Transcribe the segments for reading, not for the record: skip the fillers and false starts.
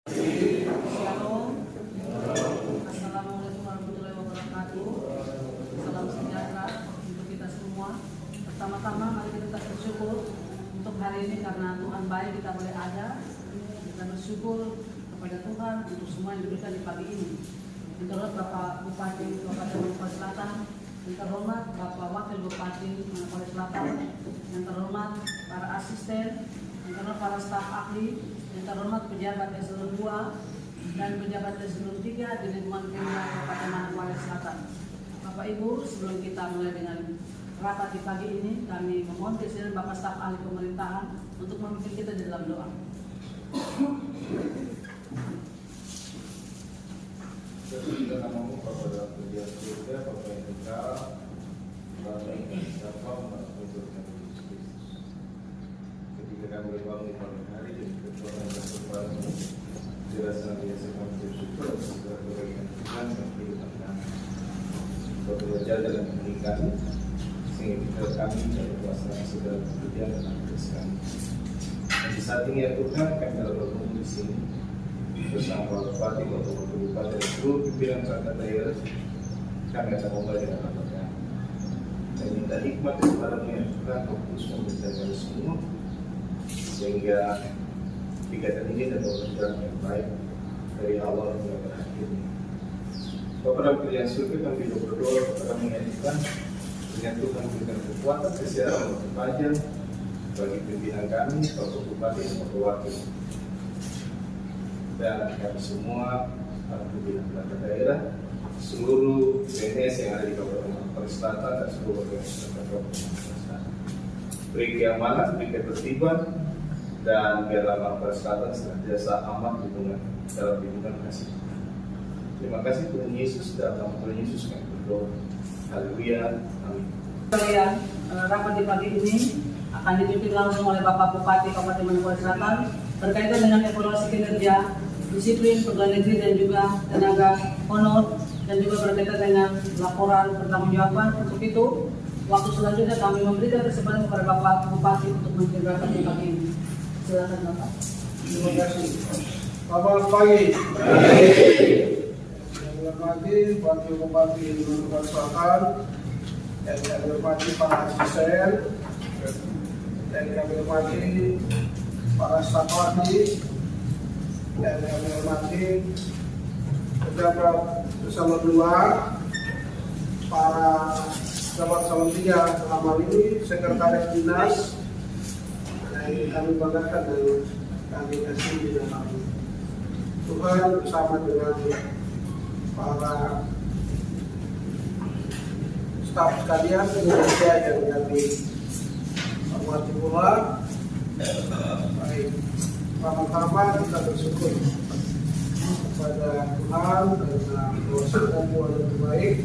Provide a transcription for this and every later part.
Shalom. Assalamualaikum warahmatullahi wabarakatuh. Salam sejahtera untuk kita semua. Pertama-tama mari kita tetap bersyukur untuk hari ini karena Tuhan baik kita boleh ada. Kita bersyukur kepada Tuhan untuk semua yang diberikan di pagi ini. Yang terhormat Bapak Bupati Kabupaten Manokwari Selatan, yang terhormat Bapak Wakil Bupati Manokwari Selatan, yang terhormat para asisten, yang terhormat para staf ahli, yang terhormat pejabat eselon 2 dan pejabat eselon 3 di lingkungan wilayah Kabupaten Manokwari Selatan. Bapak Ibu, sebelum kita mulai dengan rapat di pagi ini, kami memohon kesediaan Bapak staf ahli pemerintahan untuk memimpin kita di dalam doa. Kita namamu Bapa dalam kerjaan surga, Bapa yang kekal, Bapa yang siapa, Bapa yang Kristus. Ketika kami berbangun di pagi hari dan ketua yang berkorban, jelas senantiasa kami bersyukur atas segala kebaikan Tuhan yang kehidupan kami. Kau belajar dalam memberikan sehingga kita kami dapat melaksanakan segala pekerjaan dan aktivitas kami. Dan di saat ini ya Tuhan, kami telah berkumpul di sini bersama Bapak Bupati, Bapak Wakil Bupati dan seluruh pimpinan perangkat daerah. Kami akan memulai dengan rapat kami. Dan minta hikmat kepada-Mu ya Tuhan, Kau terus memberikan kami semua sehingga kegiatan ini dapat berjalan yang baik dari awal hingga berakhir. Bapak dalam kerjaan surga kami berdoa kepada-Mu ya Tuhan, dengan Tuhan memberikan kekuatan kesehatan untuk pelajar bagi pimpinan kami, Bapak Bupati dan Bapak Wakil. Dan kami semua para pimpinan perangkat daerah, seluruh PNS yang ada di Kabupaten Manokwari Selatan dan seluruh organisasi Kabupaten Manokwari Selatan. Beri keamanan, beri ketertiban, dan biarlah Manokwari Selatan senantiasa aman dalam lindungan kasih. Terima kasih Tuhan Yesus, dan dalam Tuhan Yesus kami berdoa. Haleluya, amin. Kalian rapat di pagi ini akan dipimpin langsung oleh Bapak Bupati Kabupaten Manokwari Selatan berkaitan dengan evaluasi kinerja, disiplin, pegawai negeri dan juga tenaga honor, dan juga berkaitan dengan laporan pertanggungjawaban. Untuk itu, waktu selanjutnya kami memberikan kesempatan kepada Bapak Bupati untuk memimpin rapat di pagi ini. Silakan Bapak. Terima kasih. Selamat pagi. Selamat pagi, Wakil Bupati Manokwari Selatan, yang kami hormati para asisten, yang kami hormati para staf ahli, dan kami hormati pejabat eselon 2, para pejabat eselon 3 dalam hal ini sekretaris dinas yang kami banggakan dan kami kasih di dalam Tuhan bersama dengan para staf sekalian Indonesia yang kami hormati pula. Baik, pertama-tama kita bersyukur kepada Tuhan karena bahwasanya Tuhan yang terbaik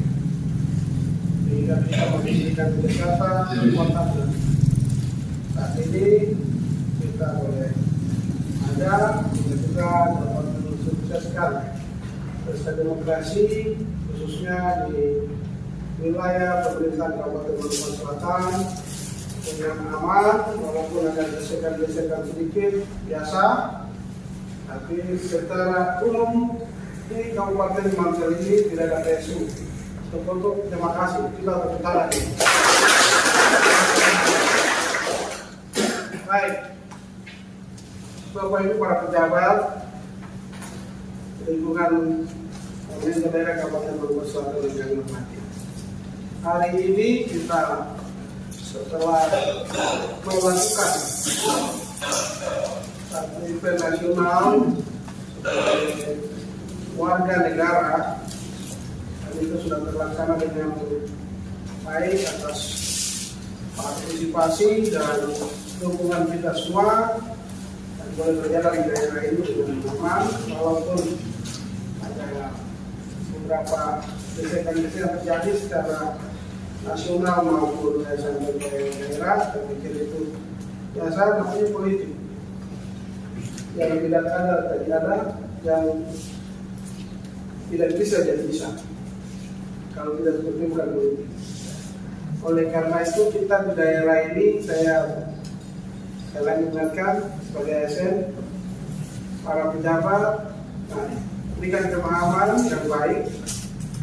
sehingga kita memberikan kesehatan, kekuatan dan saat ini kita boleh ada juga dapat mensukseskan pesta demokrasi khususnya di wilayah pemerintahan Kabupaten Manokwari Selatan dengan aman, walaupun ada gesekan-gesekan sedikit biasa, tapi secara umum di Kabupaten Manokwari ini tidak ada PSU. Untuk terima kasih, kita tepuk tangan. Baik, Bapak Ibu para pejabat lingkungan pemerintah daerah Kabupaten Manokwari Selatan yang hormati. Hari ini kita setelah melakukan satu event nasional sebagai warga negara, dan itu sudah terlaksana dengan baik atas partisipasi dan dukungan kita semua, dan boleh berjalan di daerah ini dengan aman walaupun ada beberapa gesekan-gesekan terjadi secara nasional maupun sampai daerah. Saya pikir itu biasa, namanya politik. Yang tidak ada tadi ada, yang tidak bisa jadi bisa. Kalau tidak seperti bukan politik. Oleh karena itu kita di daerah ini, saya ingatkan sebagai ASN, para pejabat, berikan pemahaman yang baik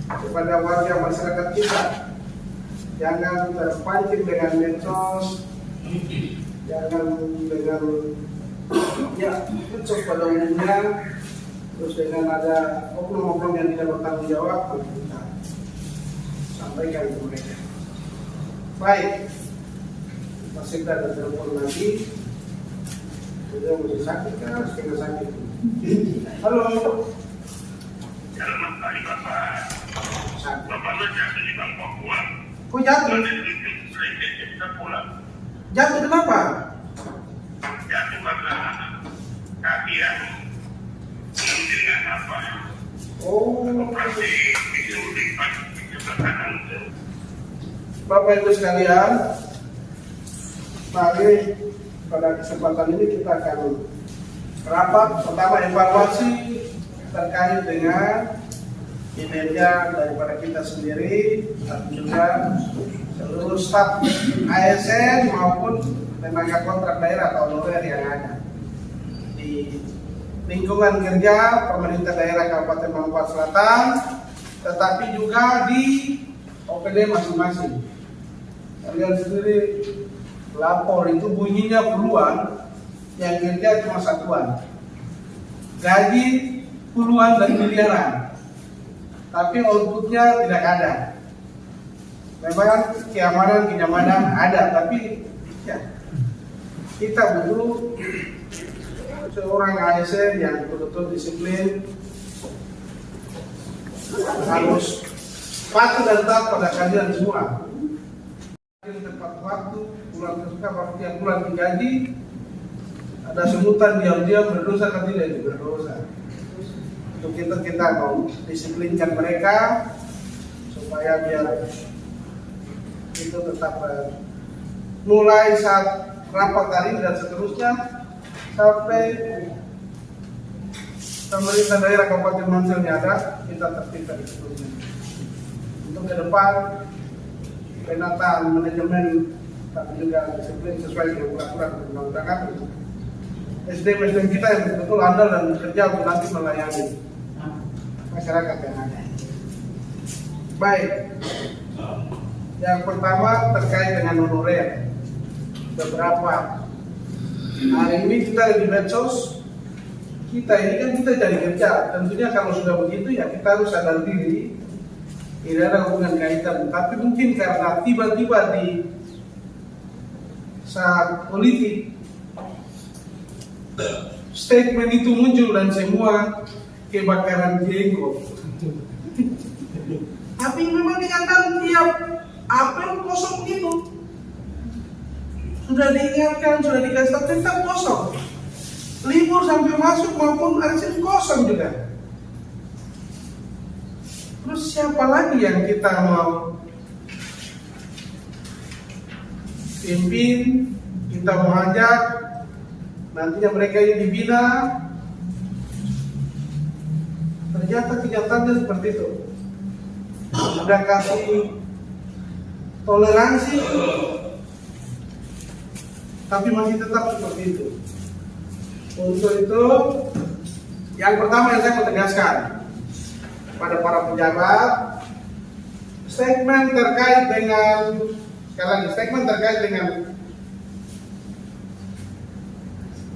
kepada warga masyarakat kita. Jangan terpancing dengan medsos, jangan dengan medsos pada umumnya, terus dengan ada oknum-oknum yang tidak bertanggung jawab, kita sampaikan ke mereka. Baik, kita segera ada telepon lagi. Sudah masih sakit kan? Setengah sakit. Halo. Selamat pagi Bapak. Bapak lu jatuh di Bang Papua. Kok jatuh? Kita pulang. Jatuh kenapa? Jatuh karena kaki yang dengan apa? Oh, Operasi itu lipat ke belakang. Bapak Ibu sekalian, mari pada kesempatan ini kita akan rapat. Pertama, evaluasi terkait dengan kinerja daripada kita sendiri dan juga seluruh staf ASN maupun tenaga kontrak daerah atau honorer yang ada di lingkungan kerja pemerintah daerah Kabupaten Mamupat Selatan, tetapi juga di OPD masing-masing. Kalian sendiri lapor itu bunyinya puluhan, yang kerja cuma satuan. Gaji puluhan dan miliaran, tapi outputnya tidak ada. Memang kenyamanan ada, tapi ya, kita butuh seorang ASN yang betul-betul disiplin, harus patuh dan taat pada kalian semua. Tepat waktu, bulan kesukaan tiap bulan digaji, ada sebutan diam-diam berdosa kan tidak itu berdosa. Untuk kita mau disiplinkan mereka supaya biar itu tetap mulai saat rapat hari ini dan seterusnya sampai pemerintah daerah Kabupaten Manselnya ada, kita tertibkan seterusnya. Untuk ke depan penataan manajemen tapi juga disiplin sesuai dengan peraturan perundang-undangan. SDM kita yang betul-betul andal dan bekerja untuk nanti melayani masyarakat yang ada. Baik, yang pertama terkait dengan honorer. Beberapa hari ini kita di medsos, kita ini kan kita cari kerja. Tentunya kalau sudah begitu ya kita harus sadar diri, tidak ada hubungan kaitan. Tapi mungkin karena tiba-tiba di saat politik statement itu muncul dan semua kebakaran jenggot. Tapi memang dikatakan tiap apel kosong gitu. Sudah diingatkan, sudah dikasih tahu tetap kosong. Libur sampai masuk maupun arisan kosong juga. Terus siapa lagi yang kita mau pimpin, kita mau ajak, nantinya mereka yang dibina. Ternyata kenyataannya seperti itu. Sudah kasih toleransi, tapi masih tetap seperti itu. Untuk itu, yang pertama yang saya mau tegaskan pada para pejabat, statement terkait dengan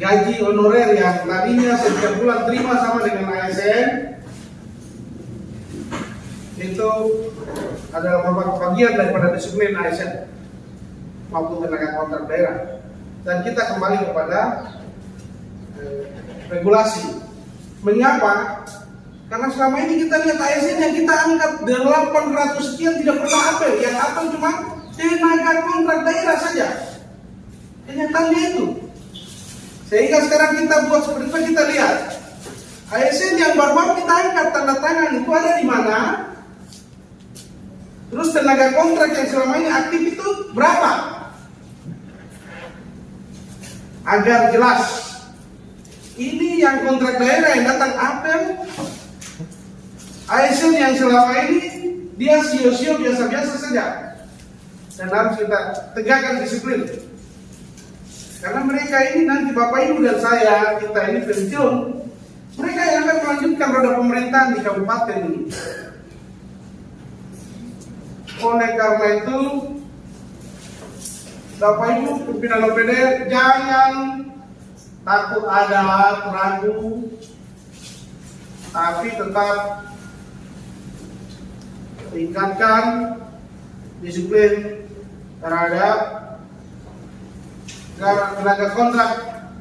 gaji honorer yang tadinya setiap bulan terima sama dengan ASN, itu adalah merupakan bagian daripada disiplin ASN maupun tenaga kontrak daerah. Dan kita kembali kepada regulasi. Mengapa? Karena selama ini kita lihat ASN yang kita angkat 800 sekian tidak pernah apel, yang apel cuma tenaga kontrak daerah saja. Kenyataannya itu. Sehingga sekarang kita buat seperti itu, kita lihat ASN yang baru kita angkat tanda tangan itu ada di mana? Terus tenaga kontrak yang selama ini aktif itu berapa? Agar jelas. Ini yang kontrak daerah yang datang apel, ASN yang selama ini dia sio-sio biasa-biasa saja. Dan harus kita tegakkan disiplin. Karena mereka ini nanti Bapak Ibu dan saya, kita ini pensiun, Mereka yang akan melanjutkan roda pemerintahan di kabupaten ini. Oleh karena itu, Bapak Ibu pimpinan OPD jangan takut ada ragu, tapi tetap tingkatkan disiplin terhadap tenaga kontrak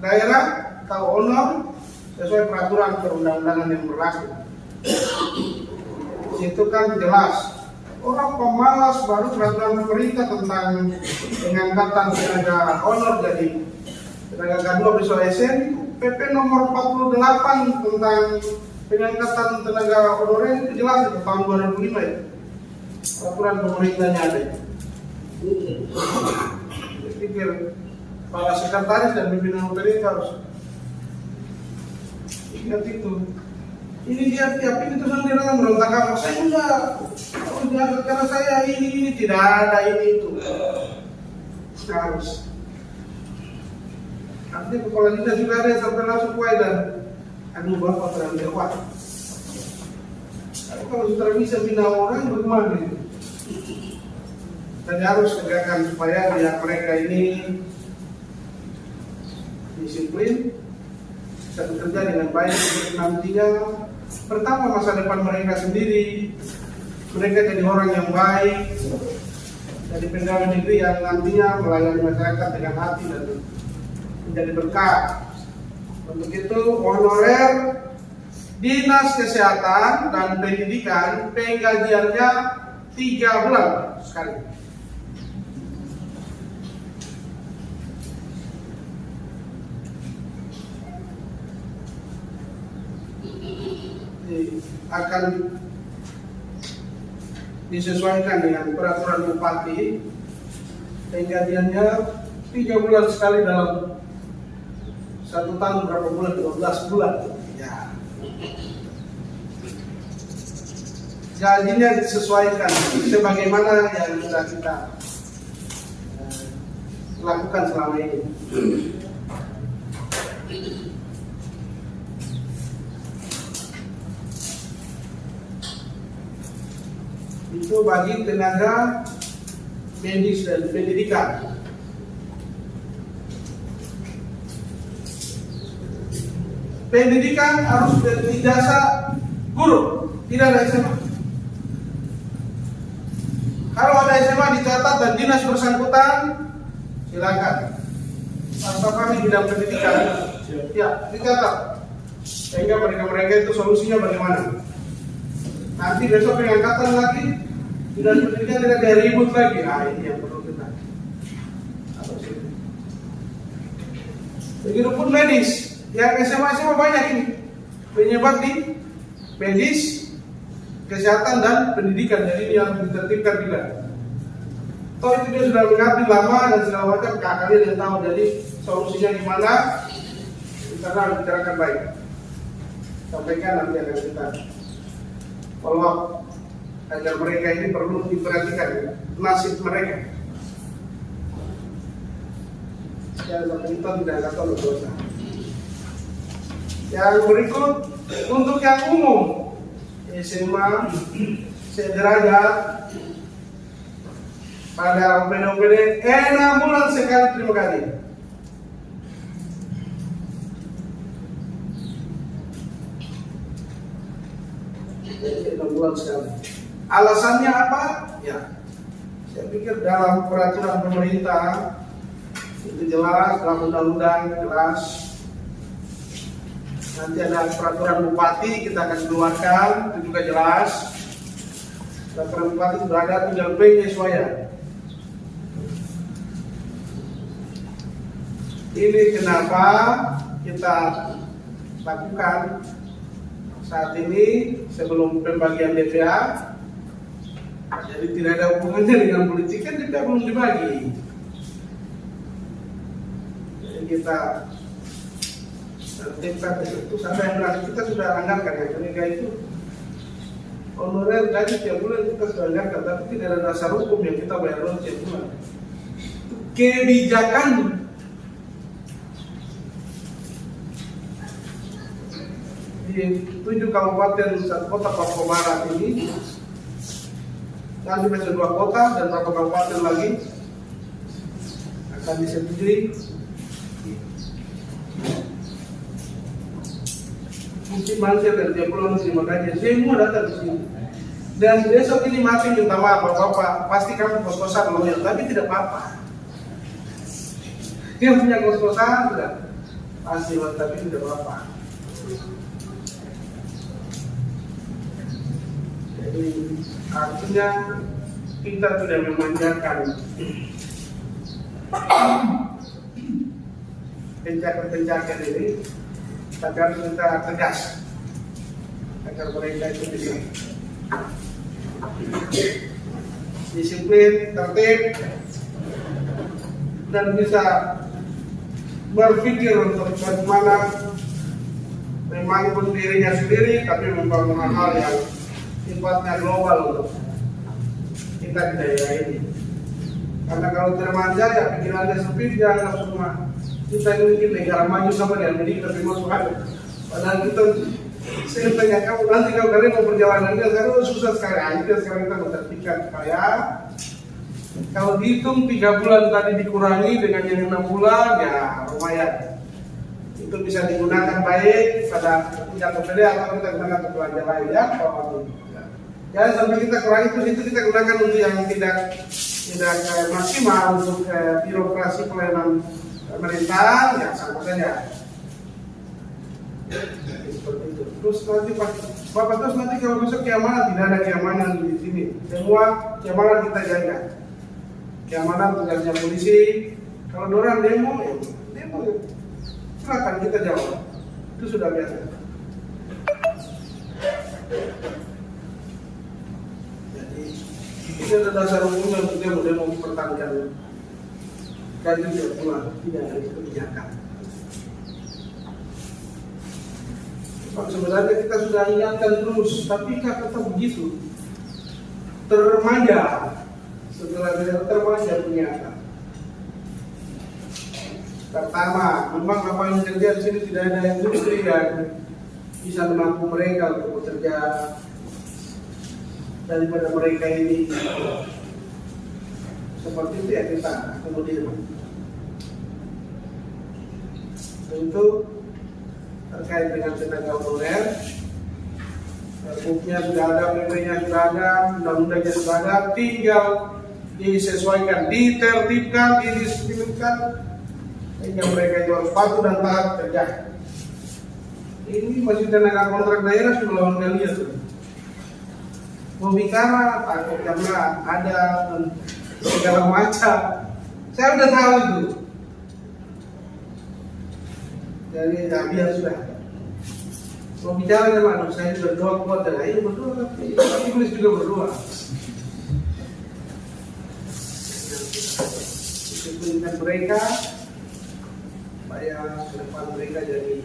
daerah atau honor sesuai peraturan perundang-undangan yang berlaku. Situ kan jelas orang pemalas baru peraturan pemerintah tentang pengangkatan tenaga honor jadi tenaga K2 bersama SN, PP nomor 48 tentang pengangkatan tenaga honorer itu jelas itu tahun 2005 ya. Peraturan pemerintahnya ada. Saya pikir para sekretaris dan pimpinan OPD harus ingat itu. Ini dia tiap ini terus nanti orang berontak apa? Saya enggak. Oh, jangan karena saya ini tidak ada ini itu. Harus. Artinya kepala dinas juga ada yang sampai langsung kuai dan aduh bapak terang lewat. Kalau sudah bisa bina orang bagaimana itu? Dan harus tegakkan supaya biar mereka ini disiplin, bisa bekerja dengan baik untuk nantinya. Pertama masa depan mereka sendiri, mereka jadi orang yang baik, jadi pegawai negeri yang nantinya melayani masyarakat dengan hati dan menjadi berkah. Untuk itu honorer Dinas Kesehatan dan Pendidikan penggajiannya 3 bulan sekali. Akan disesuaikan dengan peraturan bupati, penggajiannya 3 bulan sekali dalam 1 tahun berapa bulan? 12 bulan. Ya. Gajinya disesuaikan sebagaimana yang sudah kita lakukan selama ini. Itu bagi tenaga medis dan pendidikan. Pendidikan harus berijazah guru, tidak ada SMA. Kalau ada SMA dicatat dan dinas bersangkutan, silakan. Atau kami bidang pendidikan, ya dicatat. Sehingga mereka itu solusinya bagaimana? Nanti besok pengangkatan lagi, dinas pendidikan tidak ada ribut lagi. Ini yang perlu kita. Begitupun medis, yang SMA banyak ini penyebab di medis, kesehatan dan pendidikan. Jadi ini yang ditertibkan juga. Toh itu dia sudah mengabdi lama dan segala macam. Kalian yang tahu. Jadi solusinya gimana? Kita harus bicarakan baik. Sampaikan nanti akan kita follow up agar mereka ini perlu diperhatikan nasib mereka. Jangan sampai kita tidak kata berdosa. Yang berikut untuk yang umum SMA sederajat pada OPD 6 bulan sekali terima kasih. Jadi 6 bulan sekali. Alasannya apa? Ya, saya pikir dalam peraturan pemerintah itu jelas, dalam undang-undang jelas. Nanti ada peraturan bupati kita akan keluarkan, itu juga jelas. Peraturan bupati sudah ada, tinggal penyesuaian. Ini kenapa kita lakukan saat ini sebelum pembagian DPA. Jadi tidak ada hubungannya dengan politik, kan DPA belum dibagi. Jadi kita tertibkan itu sampai yang bilang kita sudah anggarkan ya, mereka itu honorer gaji tiap bulan kita sudah anggarkan, tapi tidak ada dasar hukum yang kita bayar tiap bulan. Kebijakan di 7 kabupaten 1 kota Papua Barat ini, nanti masih 2 kota dan beberapa kabupaten lagi akan disetujui. Mungkin manusia dari tiap pulau terima gaji, semua datang ke sini. Dan besok ini masih minta maaf, Bapak, pasti kamu kos-kosan loyal, tapi tidak apa-apa. Dia punya kos-kosan, tidak pasti, tapi tidak apa-apa. Jadi artinya kita sudah memanjakan penjaga ini, tapi harus kita tegas agar mereka itu bisa disiplin, tertib, dan bisa berpikir untuk bagaimana membangun dirinya sendiri, tapi membangun hal yang sifatnya global untuk kita di daerah ini. Karena kalau termanja ya pikirannya sempit, dia anggap semua kita ini mungkin negara maju sama di Amerika, tapi mau ada. Padahal kita, saya tanya kamu nanti kalau kalian mau perjalanan ini, sekarang susah sekali. Akhirnya sekarang kita mentertibkan supaya kalau dihitung 3 bulan tadi dikurangi dengan yang 6 bulan, ya lumayan. Itu bisa digunakan baik pada tingkat PPD atau kita gunakan untuk belanja lain ya. Jangan sampai kita kurangi itu kita gunakan untuk yang tidak maksimal untuk birokrasi pelayanan pemerintah, ya sama saja. Seperti itu. Terus nanti Bapak terus nanti kalau besok keamanan, tidak ada keamanan di sini. Semua keamanan kita jaga. Keamanan tugasnya polisi. Kalau orang demo ya. Silakan kita jawab. Itu sudah biasa. Jadi itu ada dasar umumnya untuk demo mempertahankan gaji tiap bulan, tidak ada kebijakan. Sebenarnya kita sudah ingatkan terus, tapi kan tetap begitu. Termanja, setelah termanja ternyata. Pertama, memang apa yang terjadi di sini tidak ada industri yang bisa menampung mereka untuk bekerja, daripada mereka ini seperti itu ya kita kemudian. Tentu terkait dengan tenaga honorer, RUU-nya sudah ada, PP-nya sudah ada, undang-undangnya sudah ada, tinggal disesuaikan, ditertibkan, didisiplinkan, sehingga mereka itu harus patuh dan taat kerja. Ini masih tenaga kontrak daerah sudah lawan kalian tuh. Mau bicara takut karena ada segala macam. Saya udah tahu itu. Jadi biar sudah. Mau bicara dengan saya berdoa kuat dan ayo berdoa, tapi iblis juga berdoa. Disiplinkan mereka supaya ke depan mereka jadi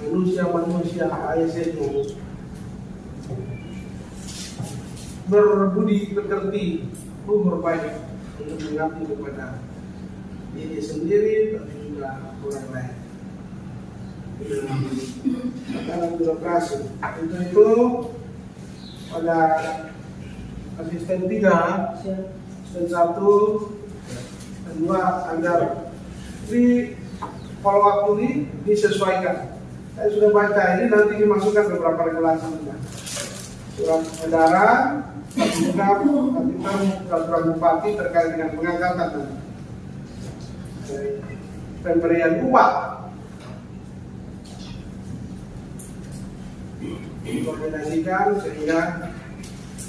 manusia ASN yang berbudi pekerti, luhur baik untuk mengabdi kepada diri sendiri dan juga orang lain. Dalam birokrasi itu pada asisten 3, asisten 1, dan 2 agar di follow up ini disesuaikan. Saya sudah baca ini, nanti dimasukkan beberapa regulasi juga. Surat edaran juga peraturan bupati terkait dengan pengangkatan dan pemberian upah. Dikoordinasikan sehingga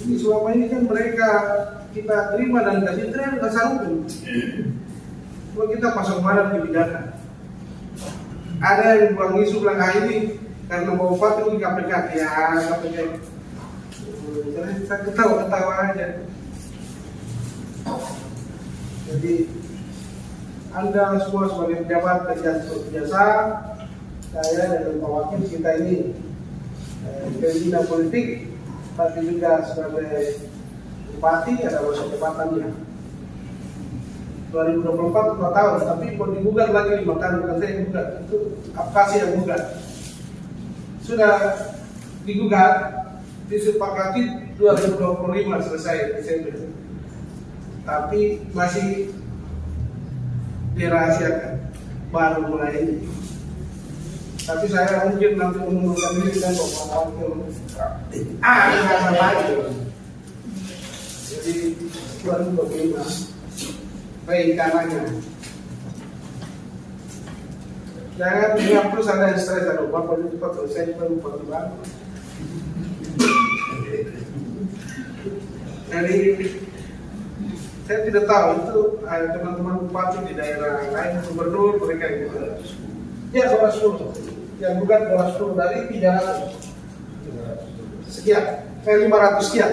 ini selama ini kan mereka kita terima dan kasih terima dasar hukum. Cuma kita pasang badan kebijakan. Ada yang buang isu bilang ini karena mau upah itu di KPK, ya KPK. Kita ketawa aja. Jadi Anda semua sebagai pejabat berjasa, saya dan Pak Wakil kita ini pembina politik, tapi juga sebagai bupati ada masa jabatannya. 2024 4 tahun, tapi mau digugat lagi 5 tahun, bukan saya yang gugat, itu Apkasi yang gugat. Sudah digugat, disepakati 2025 selesai Desember, tapi masih dirahasiakan, baru mulai ini. Tapi saya mungkin nanti mengundurkan diri dan bawa lagi. Jadi 2025 rencananya. Jangan diam terus ada yang stres, ada lupa pada cepat selesai lupa baru. Jadi saya tidak tahu itu ada teman-teman bupati di daerah lain, gubernur mereka itu. Ya 210, yang bukan 210 dari 300 sekian, 500 sekian.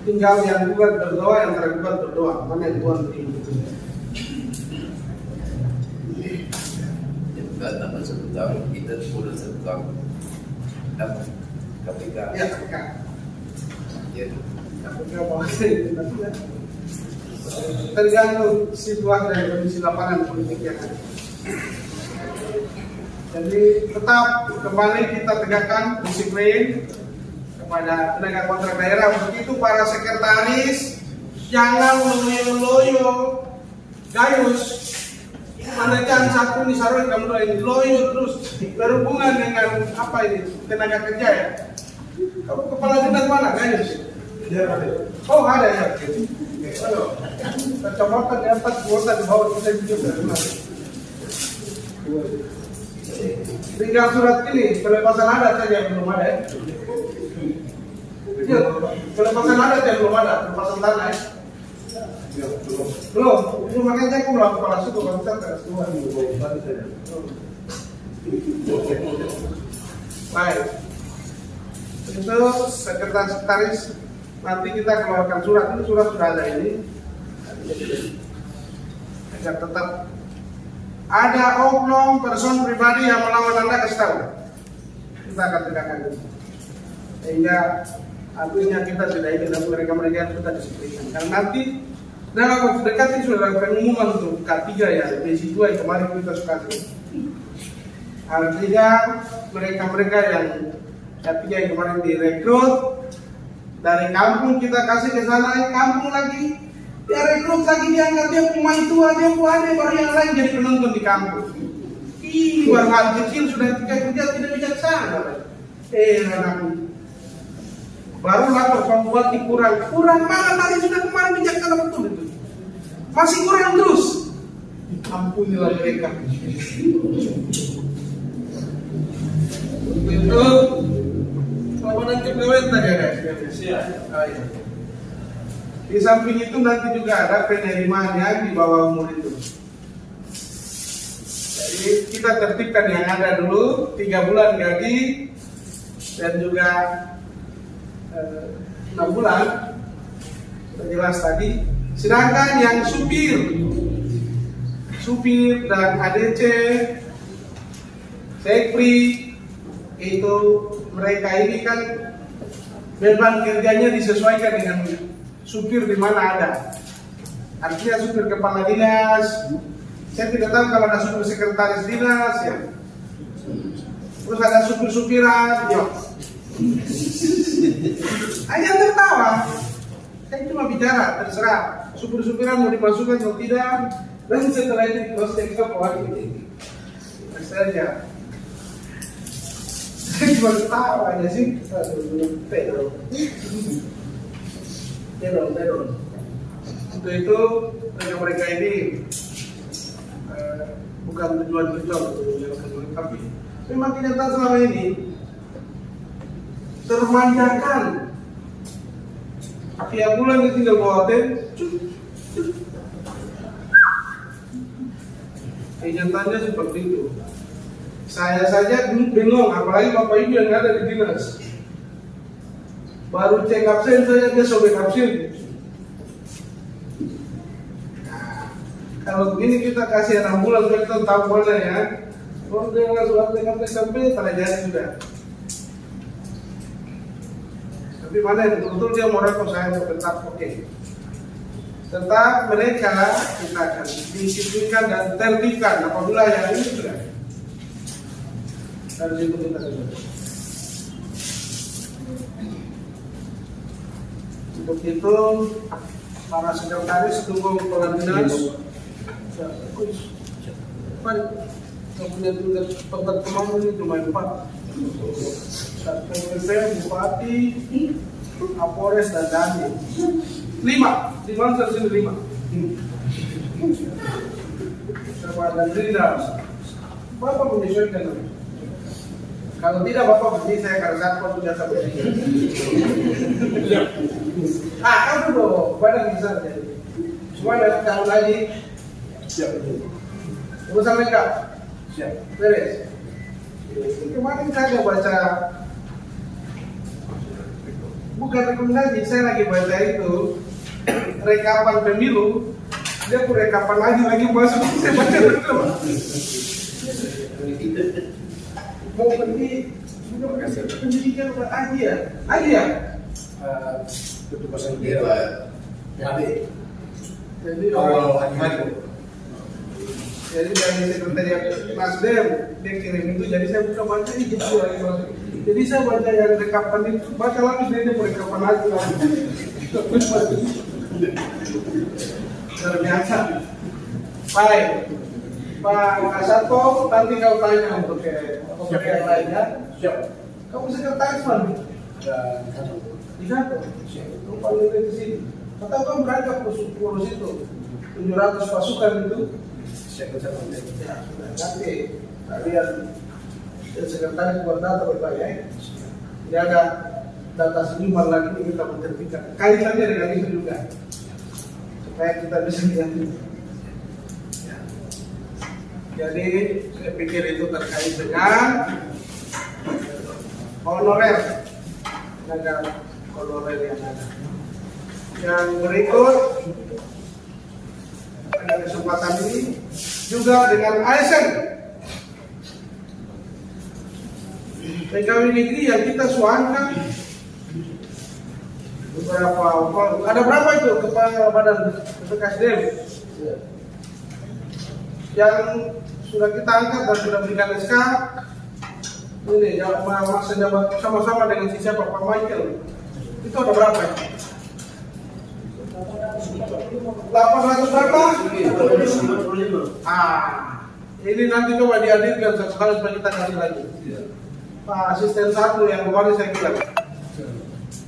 Tinggal yang bukan berdoa, yang tergugat berdoa. Mana yang Tuhan beri? Juga tambah 1 tahun, kita sudah 1 tahun. KPK. Ya, KPK. Ya. KPK bahasa itu nanti ya. Tergantung situasi dan kondisi lapangan politik yang ada. Jadi tetap kembali kita tegakkan disiplin kepada tenaga kontrak daerah. Begitu para sekretaris, jangan loyo-loyo gayus. Menekan satu nih saroi kamu lain loyo terus berhubungan dengan apa ini tenaga kerja ya. Kamu kepala dinas mana gayus? Oh ada ya. Kecamatan di atas, kota di bawah, kita juga. Tinggal surat ini, pelepasan adat saja yang belum ada ya. Ya, pelepasan adat yang belum ada, pelepasan tanah ya. Belum, itu makanya aku melakukan kepala suku, kalau kita teras Tuhan. Baik. Itu sekretaris nanti kita keluarkan surat, ini surat sudah ada ini. Agar tetap ada oknum person pribadi yang melawan Anda, kasih tahu. Kita akan tegakkan itu. Sehingga artinya kita tidak ingin mereka yang kita disiplinkan. Karena nanti dalam waktu dekat ini sudah ada pengumuman untuk K3 ya, besi 2 yang kemarin kita sepakati. Artinya mereka yang K3 yang kemarin direkrut dari kampung kita kasih ke sana, kampung lagi dia rekrut lagi, dia angkat dia pemain tua, dia puade, baru yang lain jadi penonton di kampung. Ih, warga kecil sudah kerja tidak bijaksana. Anakku. Baru lapor pembuat kurang mana tadi sudah kemarin bijaksana betul itu. Masih kurang terus. Ampunilah mereka. Itu laporan kepegawaian tadi ada. Di samping itu nanti juga ada penerimaan yang di bawah umur itu. Jadi kita tertibkan yang ada dulu 3 bulan gaji dan juga 6 bulan. Sudah jelas tadi. Sedangkan yang supir dan ADC, Sekpri itu mereka ini kan beban kerjanya disesuaikan dengan supir di mana ada. Artinya supir kepala dinas. Saya tidak tahu kalau ada supir sekretaris dinas ya. Terus ada supir-supiran, ya. Hanya tertawa. Saya cuma bicara, terserah. Supir-supiran mau dimasukkan atau tidak. Dan setelah itu diproses ke bawah ini. Saja. Saya cuma tertawa aja sih. Terong. Untuk itu mereka ini bukan tujuan tapi memang kenyataan selama ini termanjakan. Tiap bulan dia tinggal bawa hotel. Kenyataannya seperti itu. Saya saja bingung, apalagi bapak ibu yang ada di dinas. Baru cek absen saja dia sobek absen. Nah, kalau begini kita kasih 6 bulan kita tahu mana ya. Kalau dengan surat TKP sampai pada jadi sudah. Tapi mana yang betul-betul dia mau rekod saya untuk tetap oke. Tetap mereka kita akan disiplinkan dan tertibkan apabila yang ini sudah. Dari situ kita sudah. Untuk itu para sekretaris tunggu kepala dinas. Kemudian tugas pertemuan ini cuma 4. Satpol PP, Bupati, Kapolres dan Dandim. 5 dari 5. Serba dan Rinda. Bapak menyesuaikan. Kalau tidak Bapak berdiri saya karena Satpol sudah sampai. Kamu dong, badan besar jadi. Semua dari tahun lagi. Siap. Urusan lengkap. Siap. Beres. Kemarin saya baca, bukan rekomendasi, saya lagi baca itu rekapan pemilu, dia pun rekapan lagi masuk, saya baca dulu. Mau pergi, pendidikan lagi ya? Betul pasal dia jadi Jadi awal hari. Jadi dari sekretariat Nasdem dia kirim itu, jadi saya buka baca itu lagi masuk. Jadi saya baca yang rekapan itu, baca lagi dia rekapan lagi. Terbiasa. Baik, Pak Satpo, nanti kau tanya untuk yang lainnya. Siap. Kamu sekretaris mana? Di kantor. Lupa lihat di sini. Atau kamu berangkat kurus itu 700 pasukan itu. Ya, sudah. Nanti kalian sekretaris buat data berbanyak. Ini ada data sejumlah lagi kita menerbitkan. Kaitannya dengan itu juga, supaya kita bisa lihat itu. Jadi saya pikir itu terkait dengan honorer, tenaga honorer yang ada. Yang berikut pada kesempatan ini juga dengan ASN pegawai negeri yang kita suarakan beberapa, ada berapa itu kepala badan BKSDM yang sudah kita angkat dan sudah berikan SK. Ini sama-sama dengan si siapa, Pak Michael. Itu ada berapa ya? 800 berapa? Ini nanti coba dihadirkan satu kali supaya kita kasih lagi. Pak asisten 1 yang kemarin saya bilang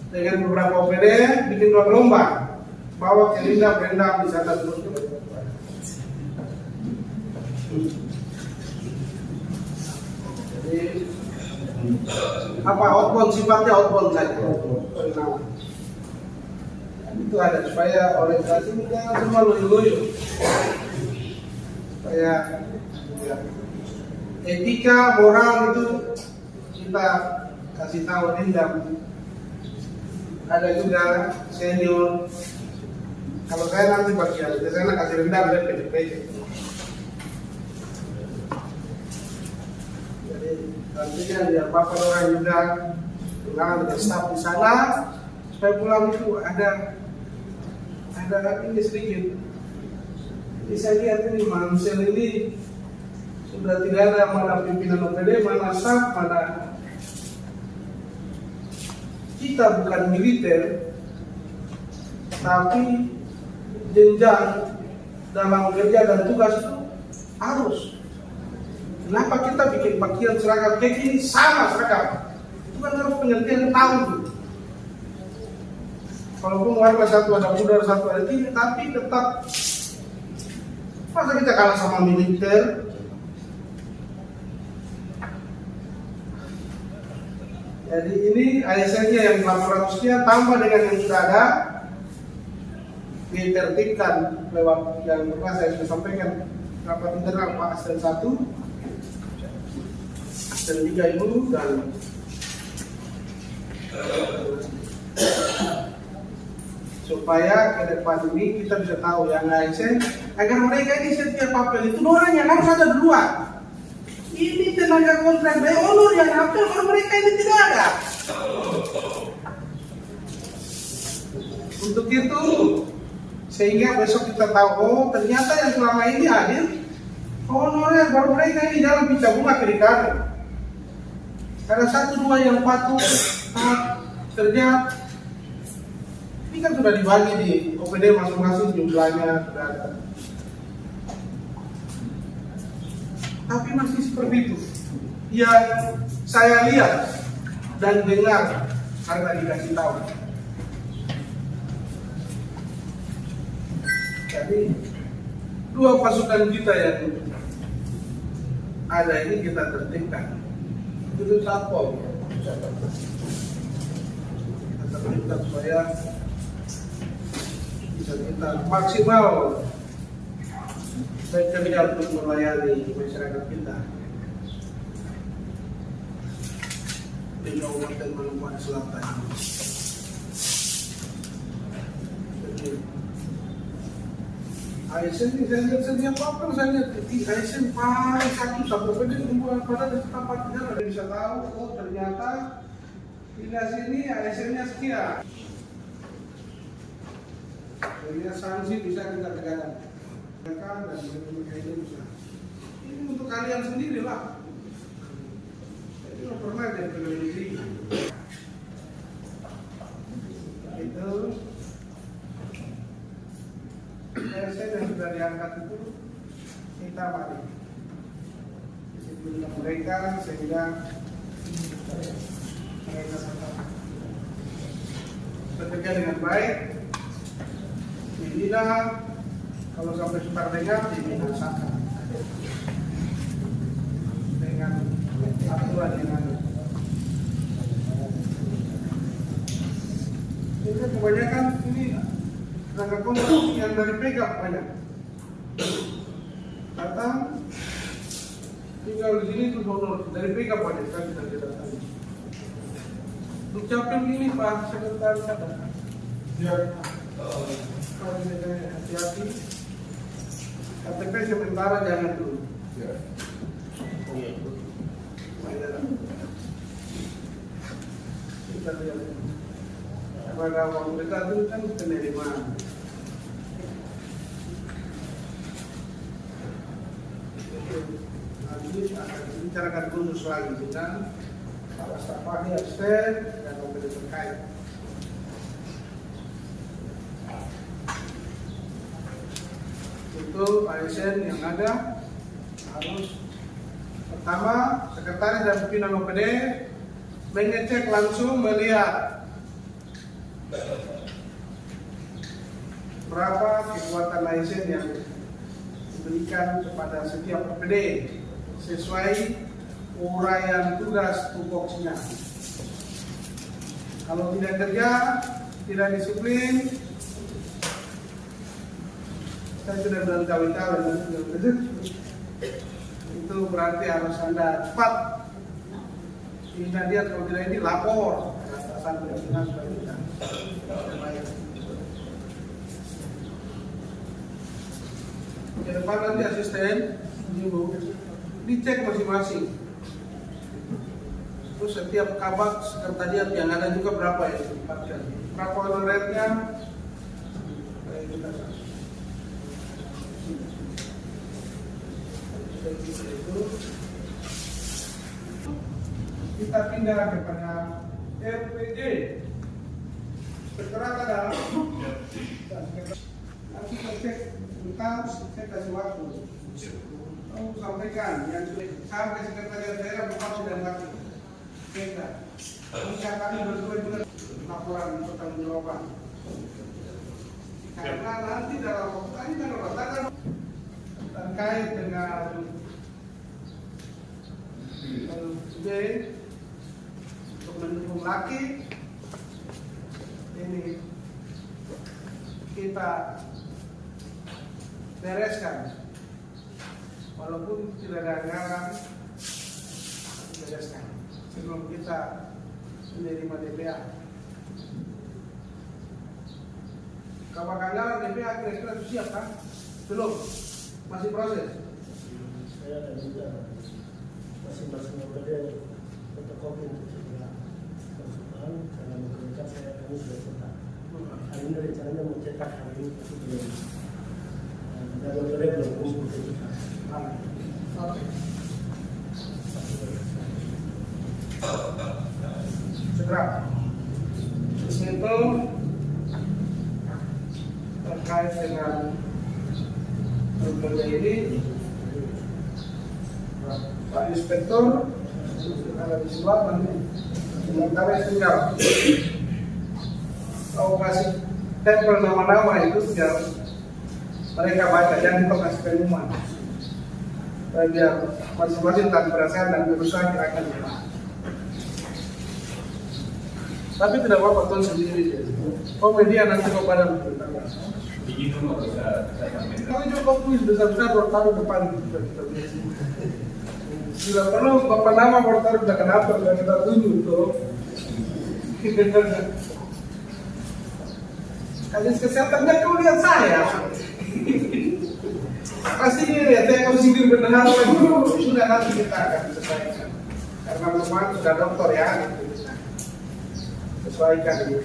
dengan beberapa OPD bikin 2 gelombang, bawa ke Linda, Brenda, di sana terus. Jadi apa outbound, sifatnya outbound saja. Itu ada supaya orientasi kita semua luyu-luyu, supaya ya, etika moral itu kita kasih tahu dendam. Ada juga senior. Kalau saya nanti bagian di sana kasih dendam dan PDPJ. Jadi nantinya biar bapak orang juga dengan staf di sana supaya pulang itu ada ini sedikit. Jadi saya lihat ini Mansel ini sudah tidak ada mana pimpinan OPD, mana staf, mana kita bukan militer, tapi jenjang dalam kerja dan tugas itu harus. Kenapa kita bikin pakaian seragam kayak gini sama seragam? Itu kan harus pengertian tahun. Walaupun warna satu ada pudar, satu ada ini, tapi tetap masa kita kalah sama militer? Jadi ini ASN-nya yang 800 sekian tambah dengan yang sudah ada, ditertibkan lewat yang pernah saya sudah sampaikan rapat internal Pak Asisten 1, Asisten 3 Ibu dan supaya ke depan ini kita bisa tahu yang ASN agar mereka ini setiap apel itu orang yang harus ada duluan. Ini tenaga kontrak honor yang apel, kalau mereka ini tidak ada. Untuk itu, sehingga besok kita tahu, oh ternyata yang selama ini hadir honorer baru mereka ini dalam pinjam bunga kredit kartu. Ada 1-2 yang patuh, kerja. Ini kan sudah dibagi di OPD masing-masing jumlahnya sudah ada. Tapi masih seperti itu. Yang saya lihat dan dengar karena dikasih tahu. Jadi 2 pasukan kita yang ada ini kita tertibkan. Itu satpol. Kita tertibkan supaya bisa kita maksimal bekerja untuk melayani masyarakat kita di Kabupaten Maluku Selatan. Jadi ASN ini saya lihat setiap apa saya lihat di ASN paling satu beda semua pada di tempat kita bisa tahu oh ternyata di sini ASN-nya sekian. Jadi sanksi bisa kita tegakkan dan mereka ini bisa. Ini untuk kalian sendiri lah. Jadi nggak pernah jadi pegawai negeri. Itu ASN yang sudah diangkat itu kita mari disiplinkan mereka sehingga mereka tetap bekerja dengan baik. Dibina kalau sampai suka dengar dibinasakan dengan aturan yang ada. Ini kebanyakan ini tenaga kontrak yang dari pegap banyak datang tinggal di sini itu honor dari pegap banyak kan kita datang. Untuk capil ini Pak Sekretaris ada. Ya. Kalau hati-hati, KTP sementara jangan dulu. Ya. Kita lihat. Pada waktu kita itu kan penerimaan. Nanti akan dibicarakan khusus lagi dengan para staf ahli ASN dan OPD terkait. Itu ASN yang ada harus pertama sekretaris dan pimpinan OPD mengecek langsung melihat berapa kekuatan ASN yang diberikan kepada setiap OPD sesuai uraian tugas tupoksinya. Kalau tidak kerja, tidak disiplin, saya sudah bilang cawe-cawe itu berarti harus Anda cepat ini dia kalau tidak ini lapor atasan pimpinan supaya tidak baik. Ke depan nanti asisten ibu dicek masing-masing. Terus setiap kabak sekretariat yang ada juga berapa ya ditempatkan, berapa honorernya kita pindah kepada RPJ setelah ada nanti cek tentang saya kasih waktu sampaikan yang sampai sekretariat daerah bupati dan wakil kita bisa kami berdua laporan pertanggungjawaban karena nanti dalam waktu ini kan katakan terkait dengan B untuk mendukung laki ini kita bereskan walaupun tidak ada anggaran bereskan sebelum kita menerima DPA. Kabak anggaran DPA kira-kira siap kan? Belum, masih proses. Saya dan juga masing-masing OPD fotokopi untuk segera masukan karena menurut saya kami sudah cetak. Hari ini rencananya mau cetak hari ini tapi belum. Dan dokternya belum bisa cetak. Oke. Segera. Itu terkait dengan berbagai ini, Pak Inspektur ada di sebelah nanti sementara tinggal kau kasih tempel nama-nama itu biar mereka baca, jangan kau kasih pengumuman biar masing-masing tak perasaan dan berusaha akan menang. Tapi tidak apa-apa tuan sendiri. Oh media nanti kau pada bertanya. Begitu mau bisa Kau juga kau tulis besar-besar bertaruh depan kita. Tidak perlu bapak nama bertaruh sudah kenapa sudah kita tunjuk tuh. Kadis kesehatannya kau lihat saya. Pasti dia lihat saya kau sindir benar lagi sudah nanti kita akan selesaikan. Karena memang sudah dokter ya. Sesuaikan ini.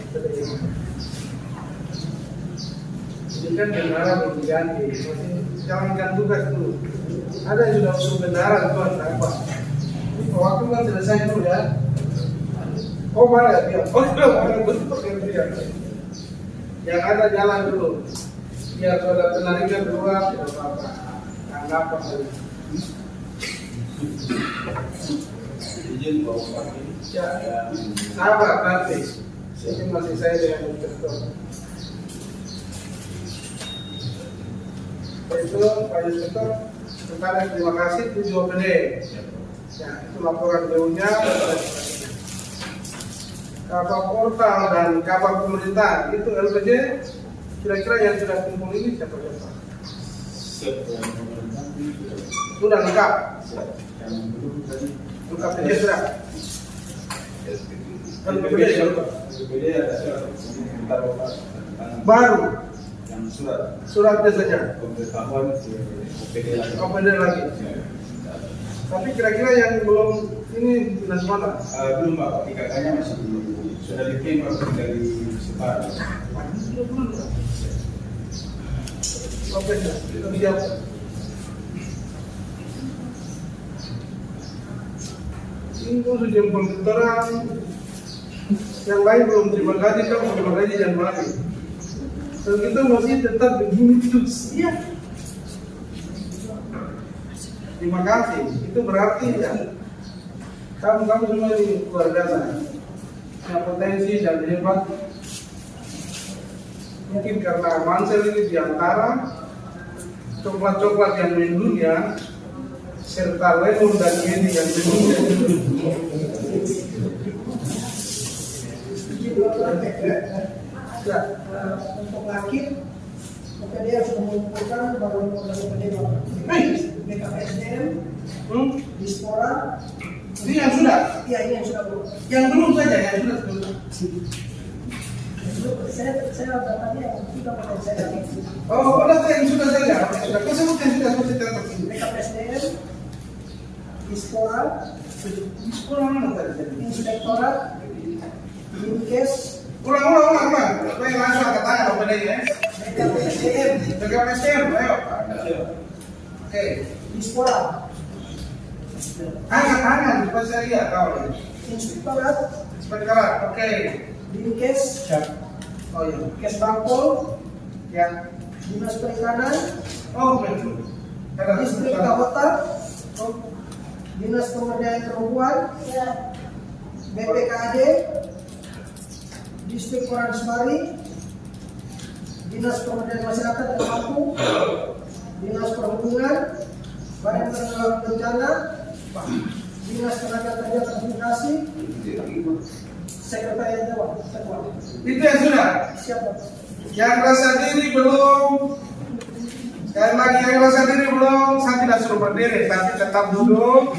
Ini kan bendara belum diganti, masih jalankan tugas dulu. Ada yang sudah usul bendara itu apa? Waktu kan selesai dulu ya. Oh mana dia? Oh tidak mana betul dia. Yang ada jalan dulu. Biar sudah penarikan dua, tidak apa-apa. Apa saja. izin bawa kami. Ya, sabar nanti. Ini masih saya dengan inspektor. Itu Pak Inspektor, sekarang terima kasih 7 OPD. Ya, itu laporan BU-nya. Kapal portal dan kapal pemerintahan itu LPJ kira-kira yang sudah kumpul ini siapa? Sudah lengkap. Lengkap saja sudah. Baru yang suratnya saja. pemberitahuan OPD lagi. Tapi kira-kira yang belum ini dinas mana? belum Pak, IKK-nya masih sudah diterima dari Sebar. Oke, kita siap. Ini sudah pembenturan. Yang lain belum terima gaji, kamu terima gaji Januari. Dan kita masih tetap begini terus. Iya. Terima kasih. Itu berarti ya. Kamu semua ini luar biasa. Yang potensi dan hebat. Mungkin karena Mansel ini diantara coklat-coklat yang mendunia serta lemon dan ini yang mendunia. Untuk lakit, OPD sudah mengumpulkan baru OPD BKPSDM, Dispora. Ini yang sudah? Iya, ini yang sudah belum. Yang belum saja, yang sudah belum. Saya datanya tidak pakai saya. Oh, data yang sudah saja. Sudah. Kau sebut yang sudah seperti terdapat ini. BKPSDM, Dispora, Sekolah mana tadi? Inspektorat, Dinkes, Ulang. Kau yang langsung angkat tangan OPD ya. BKPSDM, BKPSDM, ayo. Oke. Dispora, Angkat tangan, supaya saya lihat kau ini. Inspektorat, Inspektorat, oke. Dinkes, Oh iya. Kesbangpol, Ya. Dinas Perikanan, Oh betul. Ada Distrik Kahota, Dinas Pemberdayaan Perempuan, BPKAD, Distrik Koransmari, Dinas Pemberdayaan Masyarakat dan Mampu, Dinas Perhubungan, Badan Penanggulangan Bencana, Dinas Tenaga Kerja Transmigrasi, Sekretariat Dewan. Itu yang sudah. Siapa? Yang rasa diri belum. Sekali lagi yang rasa diri belum. Saya tidak suruh berdiri, tapi tetap duduk.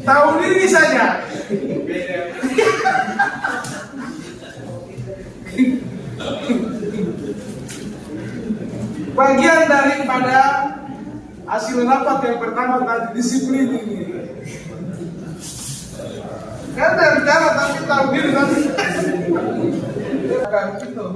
Tahu diri saja. Bagian daripada hasil rapat yang pertama tadi disiplin ini. Kan dari bicara tapi tahu diri nanti. Itu.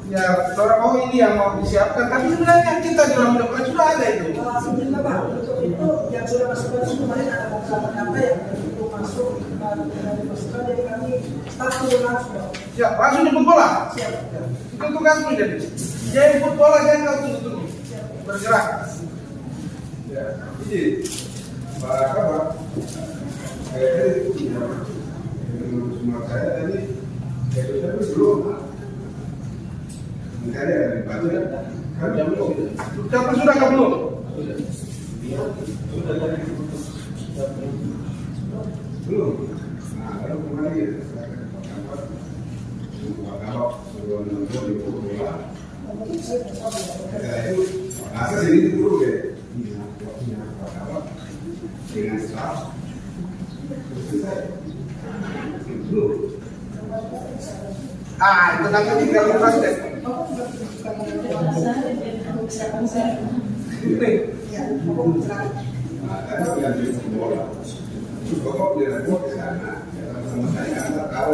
Ya, orang ini yang mau disiapkan, tapi sebenarnya kita dalam dokumen sudah ada itu. Alhamdulillah Pak, untuk itu yang sudah masuk itu kemarin ada beberapa kata yang itu masuk dan dimasukkan, jadi kami satu langsung. Siap, langsung jemput bola. Siap. Itu tugasmu jadi. Jemput bola, jangan kau tunggu-tunggu. Bergerak. Ya, jadi Pak Kabar, kayaknya itu punya menurut semua saya tadi, itu belum. Mencari ada di batu ya, kan jam belum. Siapa sudah kau belum? Sudah tadi belum. Nah, lalu kembali ya, saya ke Pak Kabar, Pak Kabar suruh nunggu di bola. Setelah itu, masa sini dulu ya, waktunya Pak Kabar dengan staff, selesai. Belum. Ah, itu nanti tinggal lepas deh. Nah, saya bilang di bola. Pokok dia repot ke sana. Sama saya nggak tahu.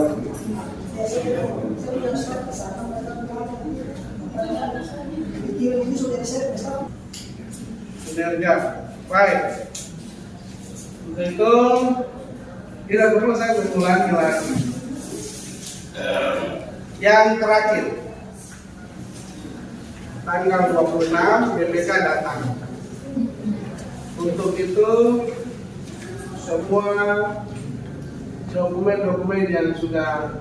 Kinerja, baik. Untuk itu tidak perlu saya berulangi lagi. Yang terakhir, tanggal 26 BPK datang. Untuk itu semua dokumen-dokumen yang sudah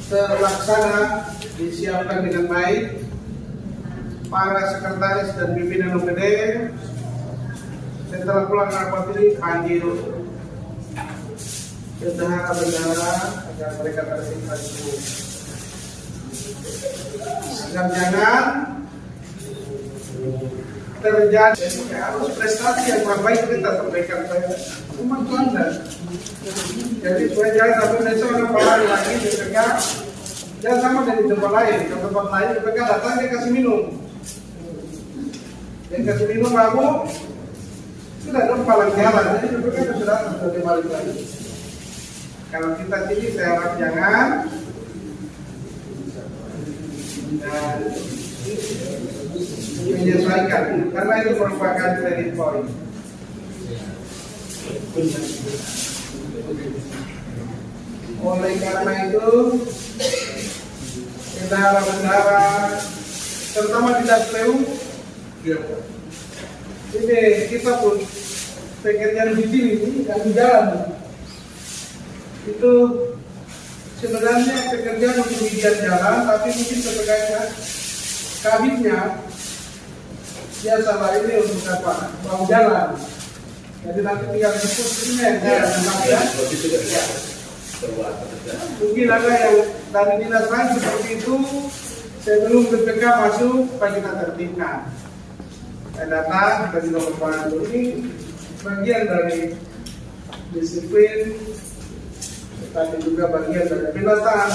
terlaksana disiapkan dengan baik. Para sekretaris dan pimpinan OPD setelah pulang rapat ini panggil bendahara agar mereka tersimpan dulu. Agar jangan terjadi harus prestasi yang terbaik kita sampaikan saya membantu Anda. Jadi supaya jangan sampai besok ada lagi BPK jangan sama dari tempat lain. Ke tempat lain BPK datang dia kasih minum. Yang kasih minum aku sudah dong palang jalan. Jadi BPK sudah balik lagi. Kalau kita sini saya harap jangan menyesuaikan karena itu merupakan credit point. Oleh karena itu bendahara terutama di DASPU ini kita pun pekerjaan di sini nggak di jalan. Itu sebenarnya pekerjaan untuk bikin jalan, tapi mungkin terkait kabinnya dia salah ini untuk apa? Bangun jalan. Jadi nanti tinggal jemput semen ya. Mungkin ada yang dari dinas lain seperti itu. Sebelum BPK masuk, supaya kita tertibkan. Saya datang, kita juga berpengalaman ini bagian dari disiplin, tapi juga bagian dari penataan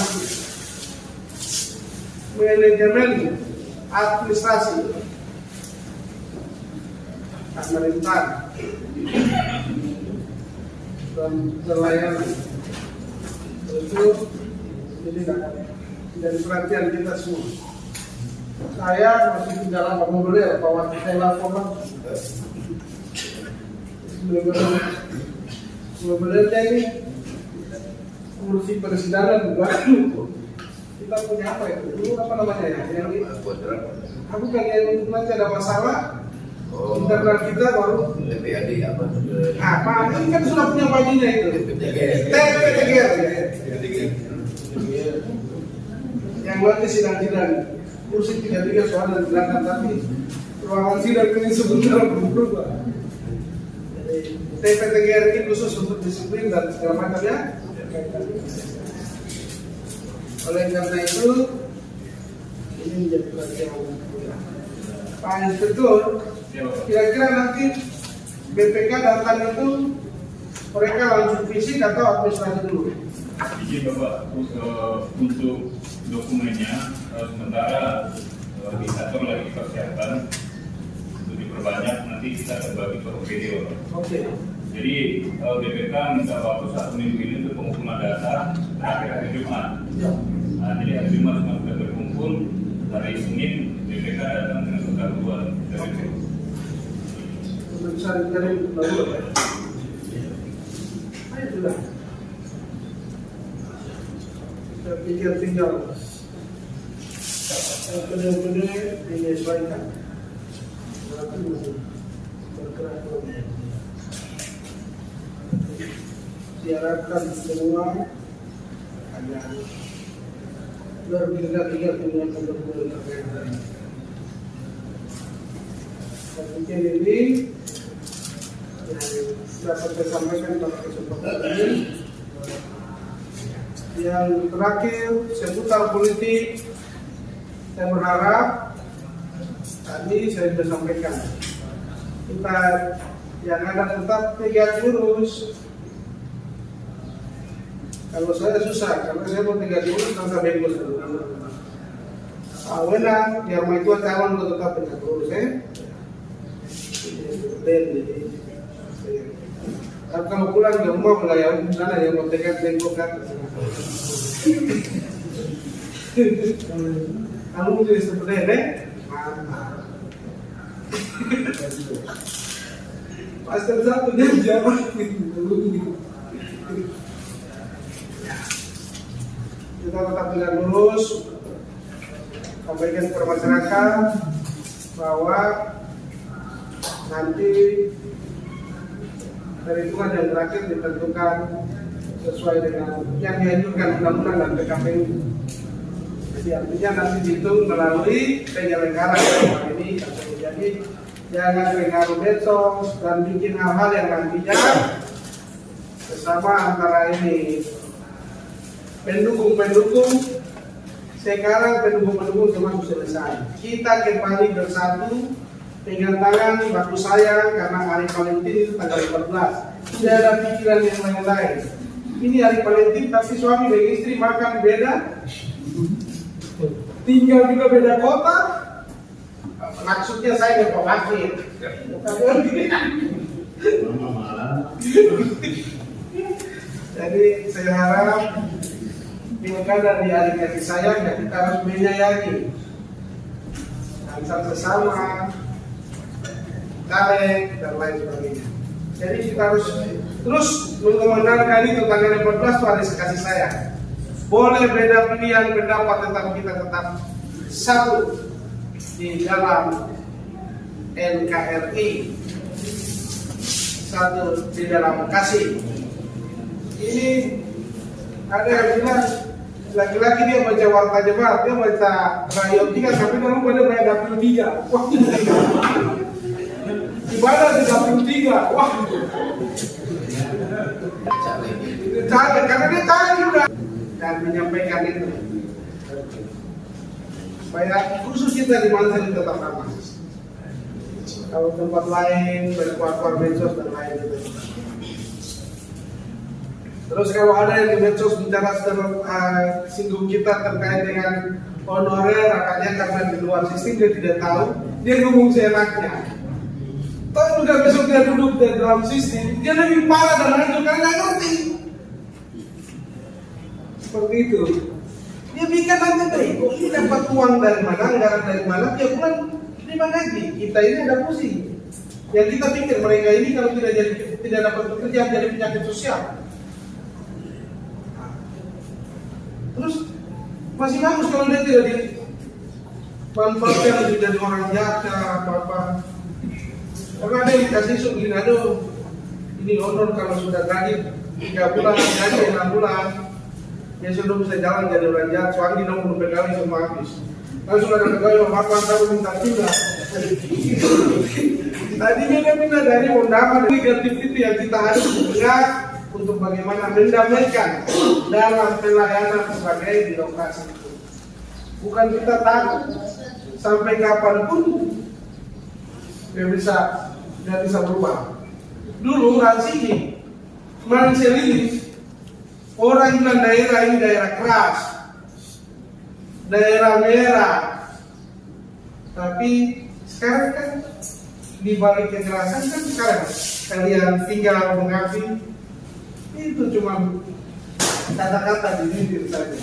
manajemen administrasi pemerintahan dan pelayanan. Itu jadi dari perhatian kita semua. Saya masih di dalam bangun dulu ya, bahwa saya laporan sebenarnya ini kursi persidangan juga kita punya apa itu? Dulu apa namanya ya? Yang ini aku kan yang nanti ada masalah internal kita baru DPRD apa? Apa? Ini kan sudah punya bajunya itu. TPTGR ya. Yang nanti sidang-sidang kursi 33 soal dan belakang tapi ruangan sidang ini sebentar berubah. TPTGR ini khusus untuk disiplin dan segala macam ya. Oleh karena itu ini menjadi perhatian Pak Inspektur. Kira-kira nanti BPK datang itu mereka langsung fisik atau administrasi dulu? Izin Bapak untuk dokumennya sementara diatur lagi persiapan untuk diperbanyak, nanti kita terbagi per OPD Bapak. Oke. Jadi BPK minta waktu 1 minggu ini untuk pengumpulan data terakhir hari Jumat. Nah, jadi hari Jumat semua sudah berkumpul, hari Senin BPK datang dengan kekaguan dari Keputusan dari Bapak. Ayo sudah. Saya pikir tinggal benar-benar menyesuaikan. Berarti masih bergerak lagi. Diharapkan semua hanya berbeda-beda dengan kebetulan terkait. Saya pikir ini yang dapat saya sampaikan pada kesempatan ini. Yang terakhir seputar politik, saya berharap tadi saya sudah sampaikan kita yang ada tetap tegak lurus. Kalau saya susah, karena saya mau tegak lurus tanpa bengkos. Awenan yang mau itu calon untuk tetap tegak lurus, kalau pulang ke rumah mulai sana yang mau tegak bengkok kan. Kamu jadi seperti ini, mantap. Pastor satu dia jawab kita tetap tegak lurus, sampaikan kepada masyarakat bahwa nanti perhitungan yang terakhir ditentukan sesuai dengan yang dianjurkan undang-undang dan PKPU. Jadi artinya nanti dihitung melalui penyelenggara yang ini. Jadi jangan pengaruh medsos dan bikin hal-hal yang nantinya bersama antara ini pendukung-pendukung. Sekarang pendukung-pendukung semua sudah selesai. Kita kembali bersatu, pegang tangan, baku sayang karena hari Valentine itu tanggal 14. Tidak ada pikiran yang lain-lain. Ini hari Valentine tapi suami dan istri makan beda, tinggal juga beda kota. Maksudnya saya nggak khawatir. Jadi saya harap pilkada di hari kasih sayang ya kita harus menyayangi antar sesama, karek dan lain sebagainya. Jadi kita harus terus mengumandangkan itu tanggal 14 itu hari kasih sayang. Boleh beda pilihan pendapat tetapi kita tetap satu di dalam NKRI, satu di dalam kasih. Ini ada yang bilang laki-laki dia baca warta Jemaat, dia baca rayon 3 tapi dia lupa dia baca dapil 3. Wah, ibadah di dapil 3. Wah, capek karena dia tahu juga dan menyampaikan itu supaya khusus kita di mana saja tetap aman. Kalau tempat lain berkuar-kuar medsos dan lain itu. Terus kalau ada yang di medsos bicara singgung kita terkait dengan honorer, akannya karena di luar sistem dia tidak tahu, dia ngomong seenaknya. Tahu juga besok dia duduk di dalam sistem, dia lebih parah dan hancur karena nggak ngerti. Seperti itu. Dia pikir nanti kok ini dapat uang dari mana, anggaran dari mana, dia pulang terima gaji. Kita ini ada pusing. Yang kita pikir mereka ini kalau tidak dapat bekerja jadi penyakit sosial. Terus masih bagus kalau dia tidak dimanfaatkan jadi orang jaga apa-apa. Karena ada yang dikasih subsidi, aduh ini honor kalau sudah gaji 3 bulan, gaji 6 bulan, dia sudah bisa jalan jadi orang jahat. Soalnya dia mau pegawai semua habis. Kalau sudah ada pegawai memakan tahu minta pindah. Tadinya dia pindah dari undangan negatif itu yang kita harus punya untuk bagaimana mendamaikan dalam pelayanan sebagai birokrasi itu. Bukan kita takut sampai kapanpun dia bisa berubah. Dulu Ransini kemarin saya lihat orang bilang daerah ini daerah keras, daerah merah, tapi sekarang kan di balik kekerasan kan sekarang kalian tinggal mengabdi itu cuma kata-kata di bibir saja.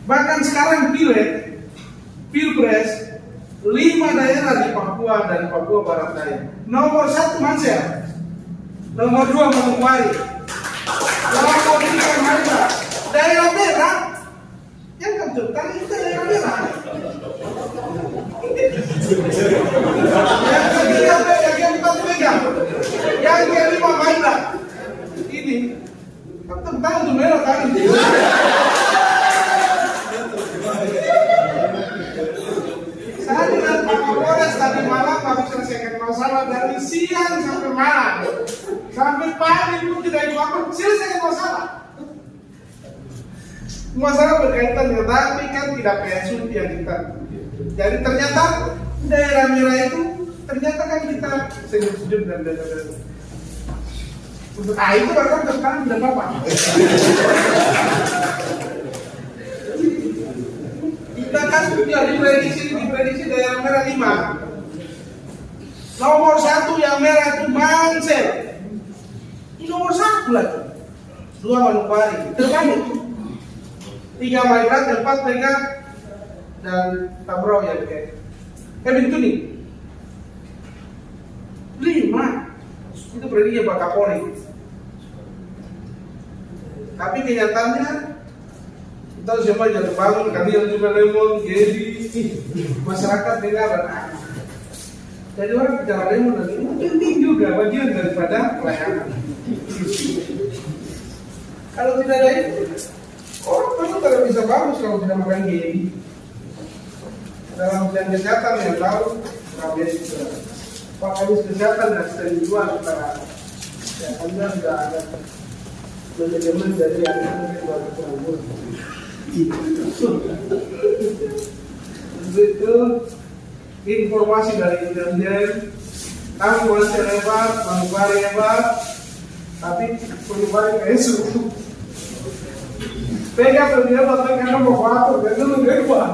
Bahkan sekarang Pilpres 5 daerah di Papua dan Papua Barat Daya. Nomor 1 Mansel, nomor 2 Manokwari, nomor 3 Maibra. Daerah merah yang kejutan itu daerah merah. Yang ketiga yang kita pegang, yang kelima Maibra. Ini tentang untuk merah kali. Saya dengan Pak Kapolres tadi malam kami selesaikan masalah dari siang sampai malam, sampai pagi pun tidak apa-apa, selesaikan masalah. Masalah berkaitan dengan tapi kan tidak PSU yang kita. Jadi ternyata daerah merah itu ternyata kan kita sejuk-sejuk dan untuk itu bahkan sekarang tidak apa-apa. Kita kan sudah diprediksi daerah merah 5. Nomor 1 yang merah itu Mansel. Ini nomor 1 lagi. 2 Manokwari. Terbalik. 3 Maibrat, 4 Tengah dan Tabrau ya kayak. Itu nih. 5. Itu prediksi Pak Kapolri. Tapi kenyataannya kita semua jatuh bangun, kalian juga lemon, jadi masyarakat dengar dan jadi orang bicara lemon dan ini penting juga bagian daripada pelayanan. Kalau tidak ada itu, orang itu tidak bisa bagus kalau tidak makan gini. Dalam bidang kesehatan yang tahu, kami sudah Pak Kadis Kesehatan dan Ketentuan antara ya Anda sudah ada manajemen dari yang itu informasi dari intelijen. Kami boleh hebat, Manokwari hebat, tapi Manokwari PSU. Pegang terlihat atau karena mau atur, dan dulu hebat.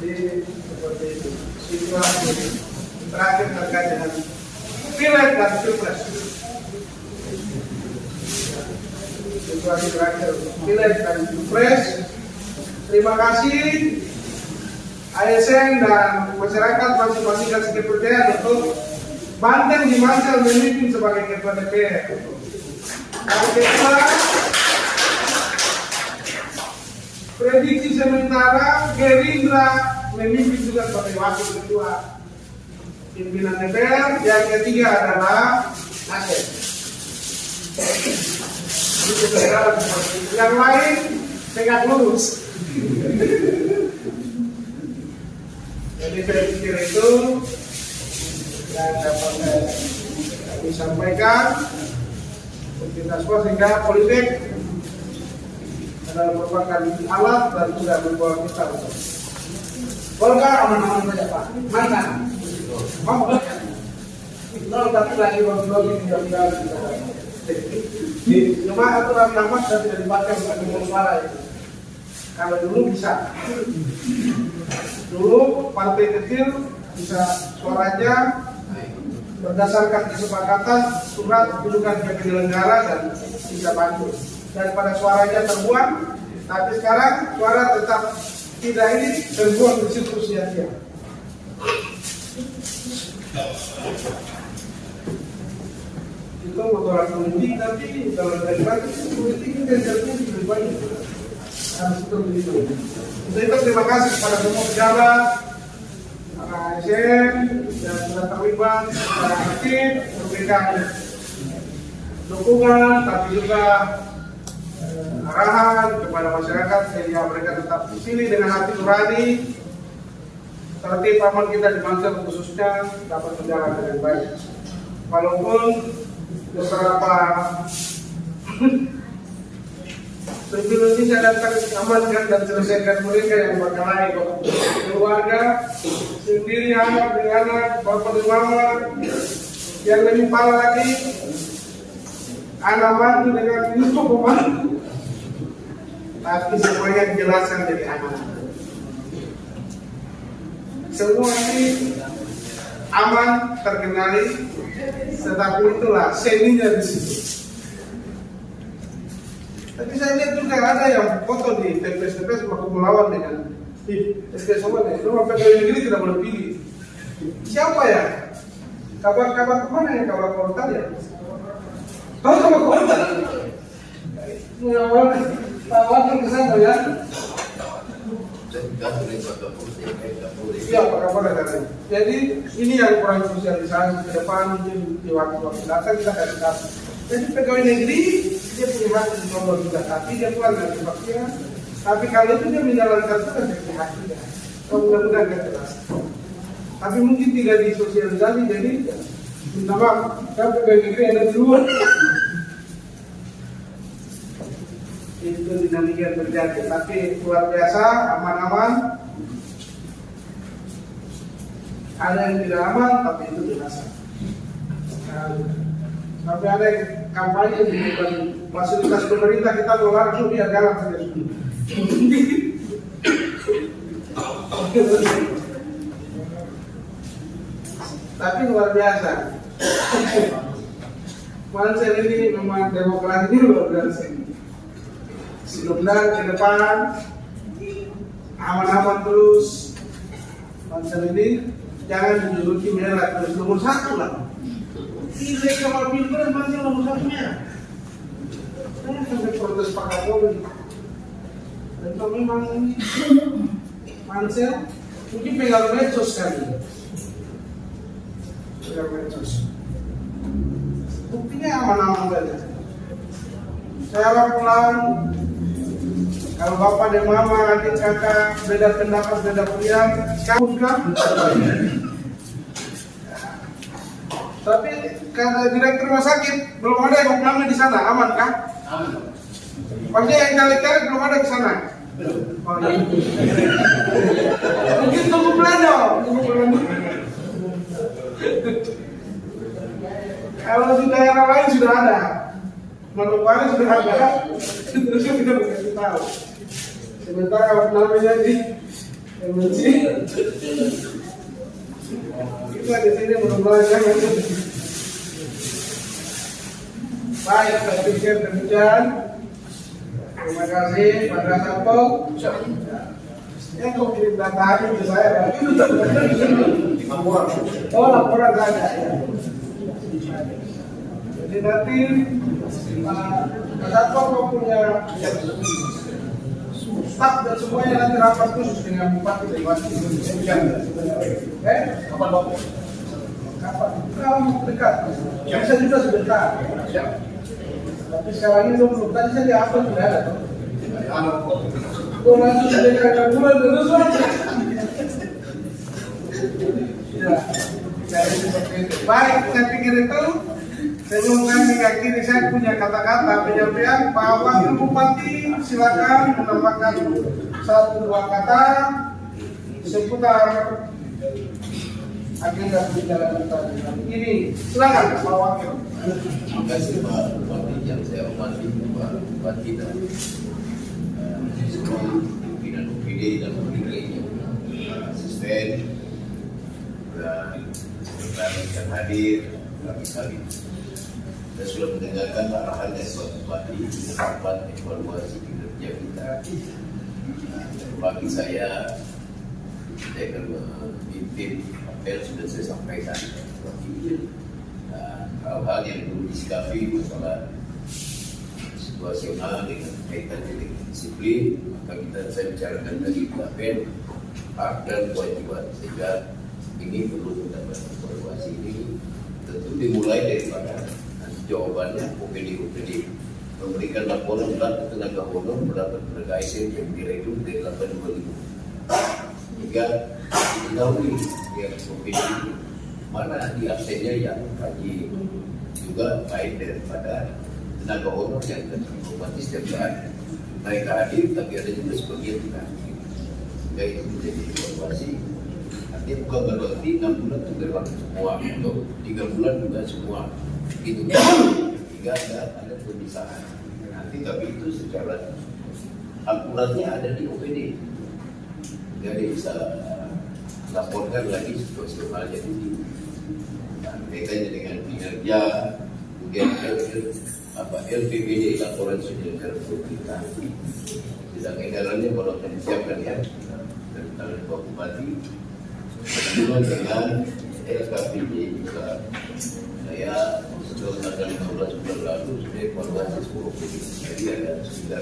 Jadi seperti itu. Situasi terakhir terkait dengan pileg dan pilpres. Situasi terakhir pileg dan pilpres. Terima kasih ASN dan masyarakat masing-masing kasih kepercayaan untuk Banteng di Mansel memimpin sebagai ketua DPR. Yang kedua, prediksi sementara Gerindra memimpin juga sebagai wakil ketua pimpinan DPR. Yang ketiga adalah Nasdem. Yang lain tegak lurus. Jadi saya pikir itu yang dapat kami sampaikan untuk kita semua, sehingga politik adalah merupakan alat dan sudah membawa kita untuk Golkar aman-aman saja Pak. Mana? Mau? Nol tapi lagi bagi-bagi tidak kita. Cuma aturan nama sudah tidak dipakai untuk ngomong suara itu. Kalau dulu bisa, dulu partai kecil bisa suaranya berdasarkan kesepakatan surat dudukan penyelenggara dan bisa bantu daripada suaranya terbuang. Tapi sekarang suara tetap tidak ini terbuang di situ sia-sia. Itu motoran politik, tapi kalau dari politik itu kerjanya lebih banyak. Harus begitu. Untuk itu terima kasih kepada semua pejabat, para ASN yang sudah terlibat, para aktif memberikan dukungan, tapi juga arahan kepada masyarakat sehingga mereka tetap di sini dengan hati nurani. Tertib aman kita di Mansel khususnya dapat berjalan dengan baik. Walaupun beberapa sebelum ini saya datang amankan dan selesaikan mereka yang berkelahi keluarga sendiri, anak, bapak dan mama. Yang lebih parah lagi, anak mantu dengan itu pembantu. Tapi semuanya dijelaskan jadi aman. Semua ini aman, terkendali, tetapi itulah seninya di situ. Tapi saya lihat juga ada yang foto di TPS waktu melawan dengan SK Sobat. Rumah pegawai negeri tidak boleh pilih. Siapa ya? Kabar-kabar kemana ya kabar tadi ya? Tahu kabar tadi? Wakil ke sana ya? Iya, Pak Kapolda katanya. Jadi ini yang kurang sosialisasi ke depan, mungkin di waktu-waktu datang kita akan tahu. Jadi pegawai negeri dia punya hak di nomor juga, tapi dia pulang dari tempat. Tapi kalau itu dia menjalankan itu kan jadi hak dia. Mudah-mudahan dia jelas. Tapi mungkin tidak disosialisasi, jadi minta maaf, kan pegawai negeri ada di luar. Itu dinamika yang terjadi, tapi luar biasa, aman-aman. Ada yang tidak aman, tapi itu biasa. Tapi ada yang kampanye di fasilitas pemerintah, kita mau langsung biar jalan saja. Tapi luar biasa. Pansel ini memang demokrasi ini luar biasa. Mudah-mudahan ke depan aman-aman terus. Pansel ini jangan dijuluki merah terus, nomor 1 lah. Ini kalau pilpres masih nomor 1 merah. Saya sampai protes Pak Kapolri. Dan kalau memang ini Pansel mungkin pegang medsos kali. Pegang medsos. Buktinya aman-aman saja. Saya harap pulang. Kalau bapak dan mama, adik kakak beda pendapat, beda pilihan, kamu kan? Tapi karena direktur rumah sakit belum ada yang opname di sana, aman kah? Aman. Pasti yang caleg-caleg belum ada di sana. Oh, iya. Mungkin tunggu pelado. Kalau di daerah lain sudah ada, Manokwari sudah ada, terus kita begitu tahu. Sementara namanya di MNC, kita di sini mudah-mudahan jangan. Baik, saya pikir demikian. Terima kasih pada Sapo. Ya, kok kirim data hari ke saya? Itu tak benar di sini. Oh, laporan saja. Jadi nanti Sapo kau punya staf dan semuanya nanti rapat khusus dengan Bupati dari Wasi. Kapan Bapak? Kapan? Kalau dekat. Bisa juga sebentar. Tapi sekarang ini belum. Tadi saya di apa sudah ada. Kau masuk dari kakak bulan terus saja. Ya, jadi seperti itu. Baik, saya pikir itu. Sebelum kami akhiri, saya punya kata-kata penyampaian Pak Wakil Bupati, silakan menambahkan 1-2 kata seputar agenda pembicaraan kita ini. Silakan Pak Wakil. Terima kasih Pak Bupati yang saya hormati, Pak Bupati dan semua pimpinan OPD dan OPD lainnya, asisten dan rekan yang hadir kami. Kita sudah mendengarkan arahan dari Pak Bupati tentang evaluasi kinerja kita. Bagi saya akan memimpin apa yang sudah saya sampaikan. Hal-hal yang perlu disikapi masalah situasional dengan kaitannya dengan disiplin, maka saya bicarakan tadi PAPEN, hak dan kewajiban, sehingga ini perlu mendapat evaluasi ini. Tentu dimulai daripada jawabannya OPD memberikan laporan berat tenaga honor mendapat tenaga ASN yang direkrut dari 82.000 hingga diketahui yang OPD mana di absennya yang haji juga baik daripada tenaga honor yang otomatis setiap saat mereka hadir, tapi ada juga sebagian tidak hadir. Sehingga itu menjadi evaluasi. Artinya bukan berarti 6 bulan itu berlaku semua, atau 3 bulan juga semua. Itu hingga ada pemisahan. Nanti tapi itu secara akuratnya ada di OPD. Jadi bisa laporkan lagi situasionalnya di sini. Kaitannya dengan kinerja, kemudian LPBD, laporan penyelenggara pemerintah. Sedang edarannya baru akan disiapkan ya dari tangan Pak Bupati. Berhubungan dengan LKPD juga, saya setelah tanggal 15 bulan lalu sudah evaluasi seluruh provinsi. Jadi ada sekitar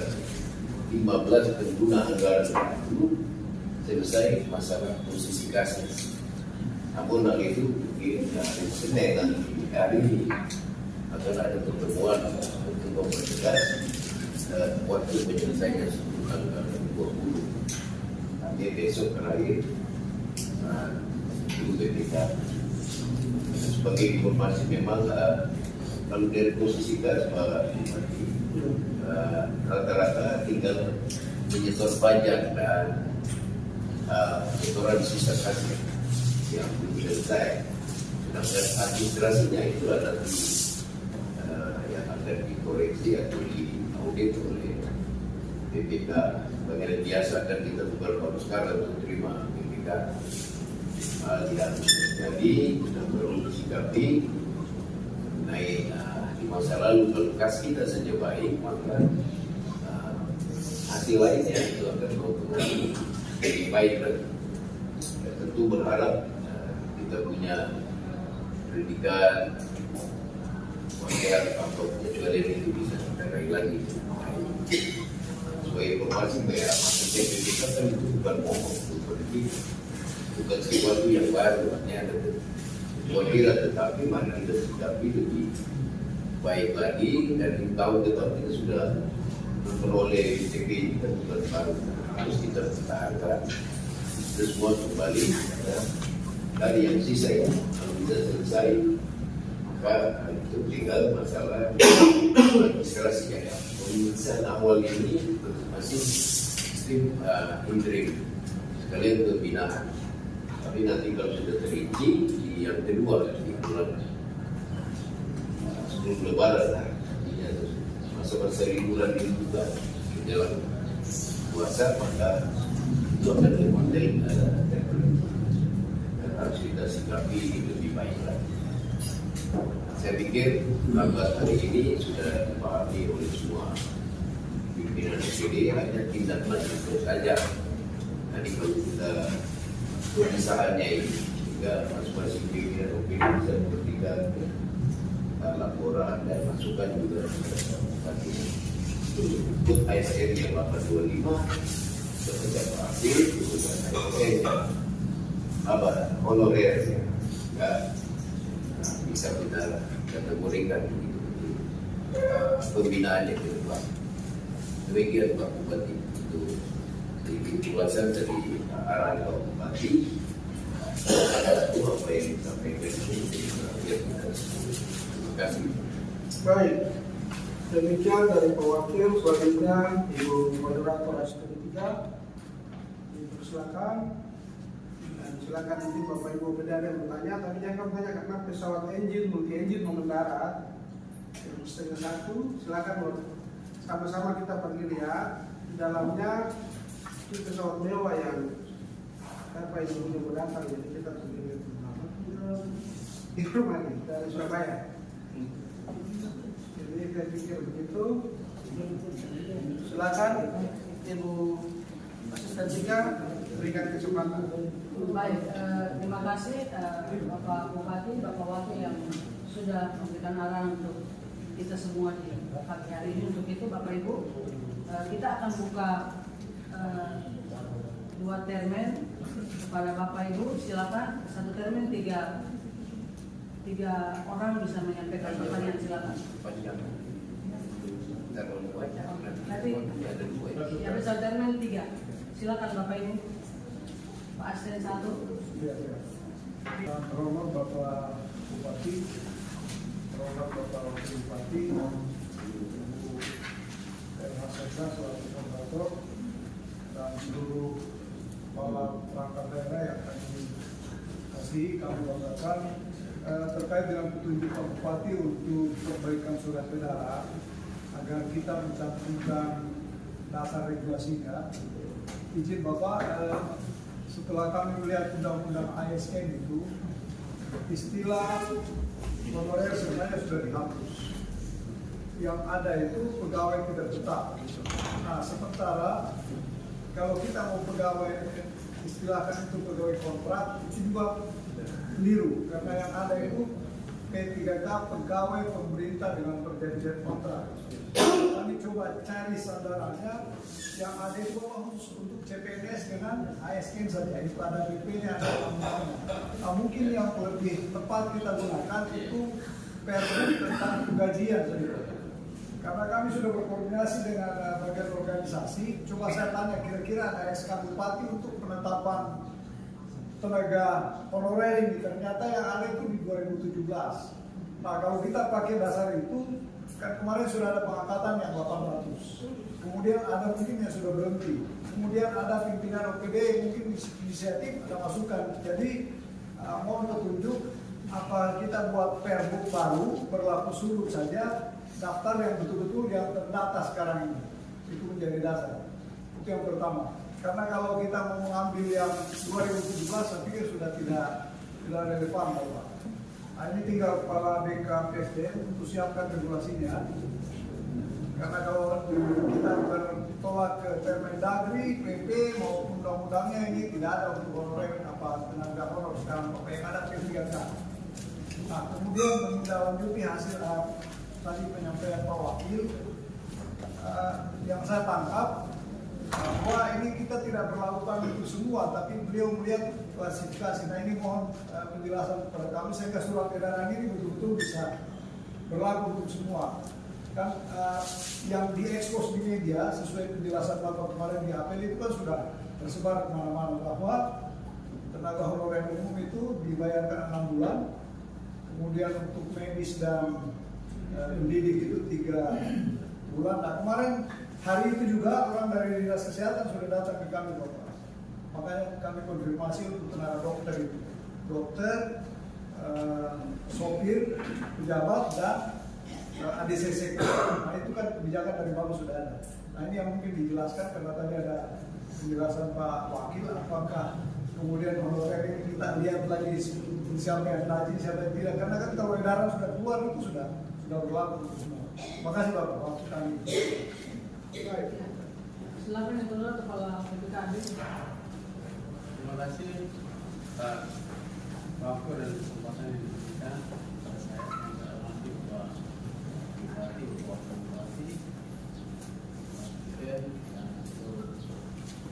15 pengguna anggaran itu selesai masalah posisifikasi. Namun hal itu mungkin hari Senin nanti hari ini akan ada pertemuan untuk mempertegas waktu penyelesaian seluruh anggaran 20. Nanti besok terakhir itu BPK. Sebagai informasi memang kalau dari posisi gas rata-rata tinggal menyetor pajak dan setoran sisa kasih yang belum selesai. Sedangkan administrasinya itu ada yang akan dikoreksi atau diaudit oleh BPK. Bagaimana biasa akan kita tukar baru sekarang untuk terima BPK. Yang jadi sudah perlu disikapi naik di masa lalu kalau kas kita saja baik maka hasil lainnya itu akan mempengaruhi lebih baik lagi. Tentu berharap kita punya pendidikan wajar atau kecuali itu bisa kita raih lagi. Sebagai informasi bahwa maksudnya pendidikan kan itu bukan pokok politik, bukan sesuatu yang baru, artinya ada wajar, tetapi mana kita sikapi lebih baik lagi dan tahu tetap kita sudah memperoleh ITP kita bukan baru, harus kita pertahankan itu semua kembali dari yang sisa ya. Kalau bisa selesai maka itu tinggal masalah administrasi ya. Pemeriksaan awal ini masih sistem interim sekalian pembinaan. Tapi nanti kalau sudah terinci di yang kedua di bulan sebelum Lebaran, masa-masa liburan ini juga menjelang puasa, maka itu akan lebih dan harus kita sikapi lebih baik lagi. Saya pikir lambat hari ini sudah dipahami oleh semua pimpinan DPD, hanya tindak lanjut saja. Nanti kalau kita pemisahannya ini juga masing-masing pimpinan opini bisa memberikan laporan dan masukan juga untuk ASN yang 825 semenjak akhir keputusan ASN honorer ya bisa kita kategorikan pembinaannya ke depan. Demikian Pak Bupati itu ulasan dari arahan Pak Bupati. Apa yang disampaikan ini terima kasih. Baik, demikian dari Pak Wakil. Selanjutnya Ibu Moderator SP3 dipersilakan. Dan silakan nanti Bapak Ibu beda yang bertanya, tapi jangan bertanya karena pesawat multi engine mau mendarat jam 12:30. Silakan sama-sama kita pergi lihat di dalamnya. Itu pesawat mewah yang apa itu punya datang, jadi kita pergi lihat di rumah nih dari Surabaya. Jadi saya pikir begitu. Silakan Ibu Asisten 3 berikan kesempatan. Baik, terima kasih Bapak Bupati, Bapak Wakil yang sudah memberikan arahan untuk kita semua di pagi hari ini. Untuk itu Bapak Ibu, kita akan buka 2 termen kepada Bapak Ibu. Silakan, 1 termen 3 orang bisa menyampaikan pertanyaan. Silakan. Nanti ya bisa termen 3. Silakan Bapak Ibu. Pak Asisten 1. Terhormat Bapak Bupati, terhormat Bapak Wakil Bupati, Ibu Sekda selaku moderator, dan seluruh kepala perangkat daerah yang kami banggakan terkait dengan petunjuk Pak Bupati untuk perbaikan surat edaran agar kita mencantumkan dasar regulasinya. Izin Bapak, setelah kami melihat undang-undang ASN itu, istilah honorer sebenarnya sudah dihapus. yang ada itu pegawai tidak tetap. Nah, sementara kalau kita mau pegawai, istilahkan itu pegawai kontrak, itu juga keliru. Karena yang ada itu P3K pegawai pemerintah dengan perjanjian kontrak. Kami coba cari sandarannya, yang ada itu khusus untuk CPNS dengan ASN saja, itu ada PP-nya, ada undang-undangnya. Nah, mungkin yang lebih tepat kita gunakan itu Permen tentang penggajian saja. Karena kami sudah berkoordinasi dengan bagian organisasi, coba saya tanya kira-kira ada SK Bupati untuk penetapan tenaga honorer ini, ternyata yang ada itu di 2017. Nah, kalau kita pakai dasar itu, kan kemarin sudah ada pengangkatan yang 800. Kemudian ada mungkin yang sudah berhenti. Kemudian ada pimpinan OPD mungkin inisiatif ada masukan. Jadi mohon petunjuk apa kita buat perbuk baru berlaku surut saja, daftar yang betul-betul yang terdata sekarang ini. Itu menjadi dasar. Itu yang pertama. Karena kalau kita mau mengambil yang 2017, saya pikir sudah tidak relevan, Bapak. Nah, ini tinggal kepala BKPSDM untuk siapkan regulasinya. Karena kalau kita bertolak ke Permendagri, PP maupun undang-undangnya ini tidak ada untuk honorer apa tenaga honor sekarang, apa yang ada P3K. Nah, kemudian menindaklanjuti hasil tadi penyampaian Pak Wakil, yang saya tangkap bahwa ini kita tidak berlakukan itu semua, tapi beliau melihat klasifikasi. Nah, ini mohon penjelasan kepada kami sehingga surat edaran ini betul-betul bisa berlaku untuk semua. Kan yang diekspos di media sesuai penjelasan Bapak kemarin di apel itu kan sudah tersebar kemana-mana bahwa tenaga honorer umum itu dibayarkan 6 bulan, kemudian untuk medis dan pendidik itu 3 bulan. Nah, kemarin hari itu juga orang dari Dinas Kesehatan sudah datang ke kami, Bapak. Makanya kami konfirmasi untuk tenaga dokter itu, dokter, sopir, pejabat dan ADCC. Nah, itu kan kebijakan dari Bapak sudah ada. Nah, ini yang mungkin dijelaskan karena tadi ada penjelasan Pak Wakil, apakah kemudian honorer ini kita lihat lagi siapa yang rajin, siapa yang tidak. Karena kan kalau edaran sudah keluar itu sudah berlaku untuk semua. Makasih Bapak, waktu kami. Baik. Silakan yang kedua Kepala BPKB. Terima kasih Pak Wakil dan kesempatan yang diberikan kepada saya yang saya hormati Bapak Bupati, Bapak Bupati, dan seluruh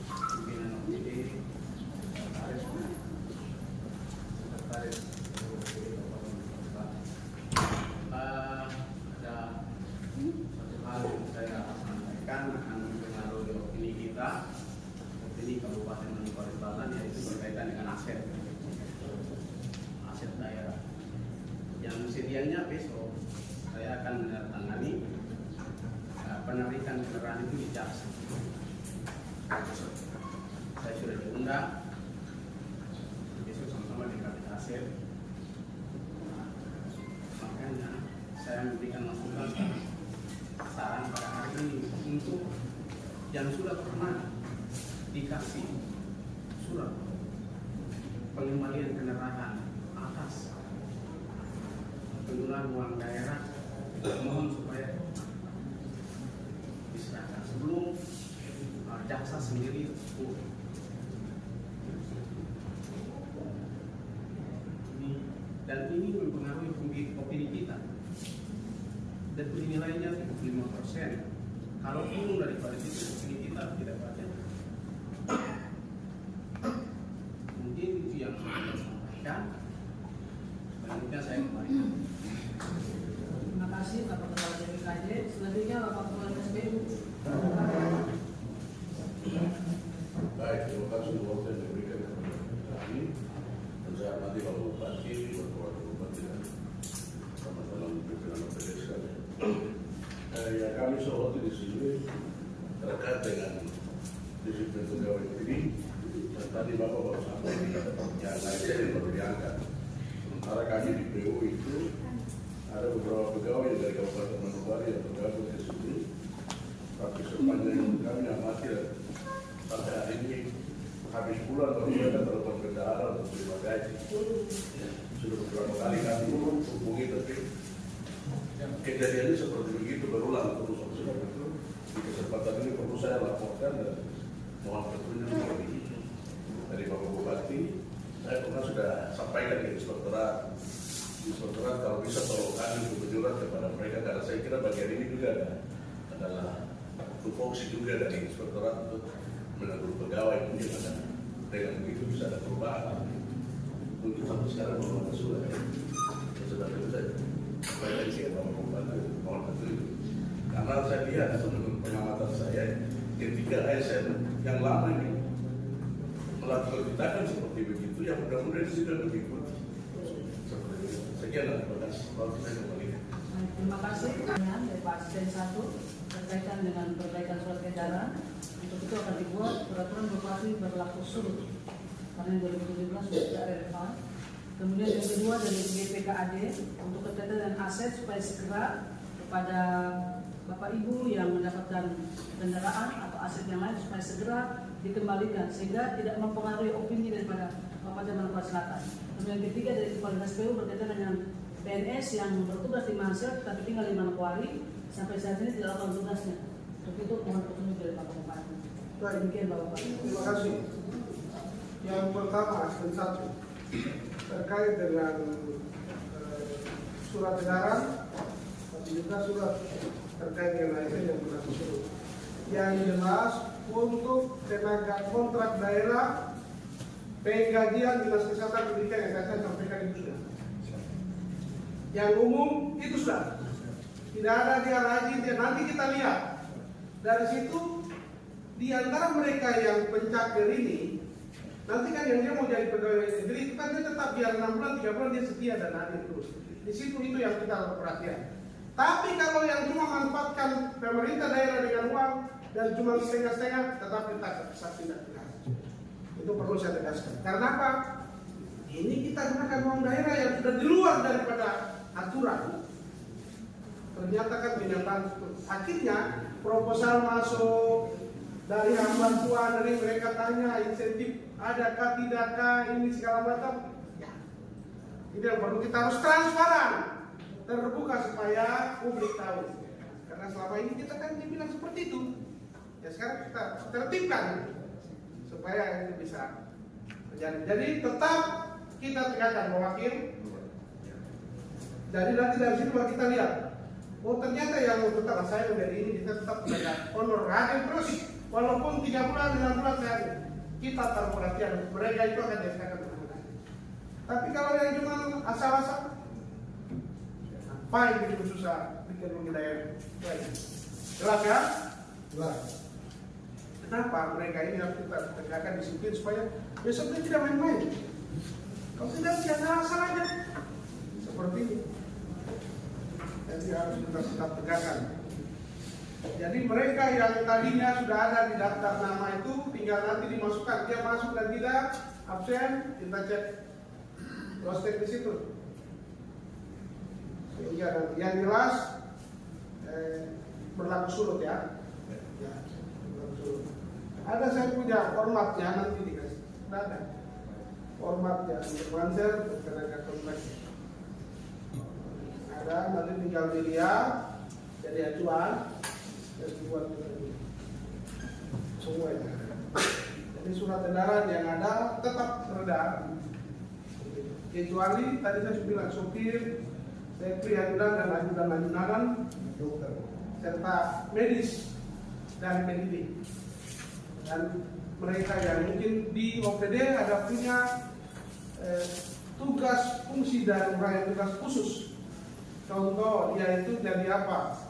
pimpinan OPD, sekretaris, ada satu hal yang saya sampaikan akan mempengaruhi opini kita, opini Kabupaten Manokwari Selatan, yaitu berkaitan dengan aset daerah. Yang sedianya besok saya akan menandatangani penarikan kendaraan itu di Jaksa. Besok saya sudah diundang, besok sama-sama di KPK aset. Makanya saya memberikan masukan saran pada hari ini untuk yang sudah pernah dikasih surat pengembalian kendaraan atas penggunaan uang daerah, mohon supaya diserahkan sebelum jaksa sendiri dan ini mempengaruhi opini kita. Dan nilainya 75%. Kalau turun daripada itu, opini kita tidak baca. Mungkin itu yang saya sampaikan. Selanjutnya saya kembali. Terima kasih Bapak Kepala BPKJ. Selanjutnya Bapak Kepala SPU. Baik, terima kasih waktu yang diberikan kepada kami. Dan saya hormati Bapak Bupati, Bapak Bupati dan sama-sama pimpinan OPD sekalian. Ya, kami soroti di sini terkait dengan disiplin pegawai ini. Dan tadi Bapak baru sampaikan yang lainnya yang baru diangkat. Sementara kami di PU itu ada beberapa pegawai dari Kabupaten Manokwari yang bergabung ke sini. Tapi sepanjang kami amati sampai hari ini habis bulan baru mereka telepon bendahara untuk terima gaji. Sudah beberapa kali kami hubungi tapi Kejadiannya seperti begitu berulang terus. Di kesempatan ini perlu saya laporkan dan mohon petunjuk dari Bapak Bupati. Saya pernah sudah sampaikan ke inspektorat kalau bisa tolong kami kejujuran kepada mereka, karena saya kira bagian ini juga adalah tupoksi juga dari inspektorat untuk menegur pegawai mungkin ada dengan begitu bisa ada perubahan. Mungkin sampai sekarang belum ada surat. Sebab itu saya sampaikan ke Bapak Bupati mohon petunjuk. Karena saya lihat menurut pengamatan saya ketika ASN yang lama ini melakukan tindakan seperti begitu, yang mudah-mudahan sudah mengikuti. Sekian, terima kasih. Terima kasih. Pertanyaan dari Pak Asisten 1 berkaitan dengan perbaikan surat edaran. Untuk itu akan dibuat peraturan bupati berlaku surut karena 2017 sudah tidak relevan. Kemudian yang kedua dari GPKAD untuk ketentuan aset supaya segera kepada Bapak Ibu yang mendapatkan kendaraan atau aset yang lain supaya segera dikembalikan sehingga tidak mempengaruhi opini daripada Kabupaten Manokwari Selatan. Kemudian ketiga dari Kepala SPU berkaitan dengan PNS yang bertugas di Mansel tapi tinggal di Manokwari sampai saat ini tidak lakukan tugasnya. Untuk itu mohon petunjuk dari Pak Bupati. Demikian Bapak. Terima kasih. Yang pertama, Asisten 1 terkait dengan surat edaran, tapi juga surat terkait dengan ASN yang berlaku surut. Yang jelas untuk tenaga kontrak daerah penggajian Dinas Kesehatan Pendidikan yang saya sampaikan itu sudah. Yang umum itu sudah. Tidak ada dia rajin, dia nanti kita lihat. Dari situ di antara mereka yang pencakir ini, nanti kan yang dia mau jadi pegawai negeri itu kan dia tetap biar 6 bulan, 3 bulan dia setia dan hadir terus. Di situ itu yang kita perhatikan. Tapi kalau yang cuma manfaatkan pemerintah daerah dengan uang dan cuma setengah-setengah, tetap kita tidak tegas. Itu perlu saya tegaskan. Karena apa? Ini kita gunakan uang daerah yang sudah di luar daripada aturan. Ternyata kan kenyataan akhirnya proposal masuk dari hamba tua, dari mereka tanya insentif adakah tidakkah ini segala macam. Ya. Ini yang perlu kita harus transparan, terbuka supaya publik tahu. Karena selama ini kita kan dibilang seperti itu. Ya sekarang kita tertibkan supaya ini bisa terjadi. Jadi tetap kita tegakkan mewakil. Jadi nanti dari situ baru kita lihat. Oh ternyata yang tetap saya dari ini kita tetap tegak honor hadir terus. Walaupun 3 bulan, 6 bulan saya kita taruh perhatian. Mereka itu akan diajarkan. Tapi kalau yang cuma asal-asal, apa yang begitu susah bikin rugi daerah? Jelas ya? Jelas. Kenapa mereka ini harus kita tegakkan disiplin supaya besoknya tidak main-main? Kalau tidak asal aja seperti ini. Jadi harus kita tetap tegakkan. Jadi mereka yang tadinya sudah ada di daftar nama itu tinggal nanti dimasukkan. Dia masuk dan tidak absen, kita cek cross-check di situ. Sehingga yang jelas berlaku surut ya. Ya, berlaku surut. Ada saya punya formatnya nanti dikasih. Ada formatnya untuk Mansel tenaga kontrak. Ada nanti tinggal dilihat jadi acuan dan dibuat semua ya. Jadi surat edaran yang ada tetap rendah. Kecuali tadi saya bilang sopir, sekretari ajudan dan ajudan dokter serta medis dan pendidik. Dan mereka yang mungkin di OPD ada punya tugas fungsi dan uraian tugas khusus. Contoh dia itu jadi apa?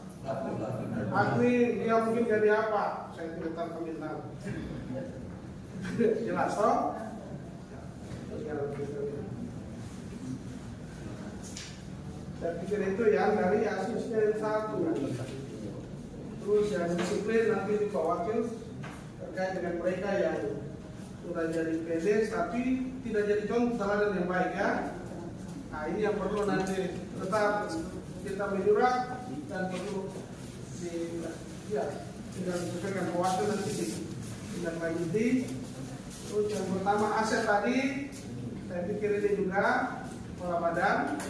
Admin, dia mungkin jadi apa? Saya tidak tahu komentar. Jelas toh? Saya pikir itu yang dari asisten 1. Terus yang disiplin nanti di Pak Wakil terkait dengan mereka yang sudah jadi PNS tapi tidak jadi contoh teladan yang baik ya. Nah ini yang perlu nanti tetap kita menyurat dan perlu tinggal disesuaikan Pak Wakil nanti tidak lanjuti. Terus yang pertama aset tadi saya pikir ini juga kepala badan.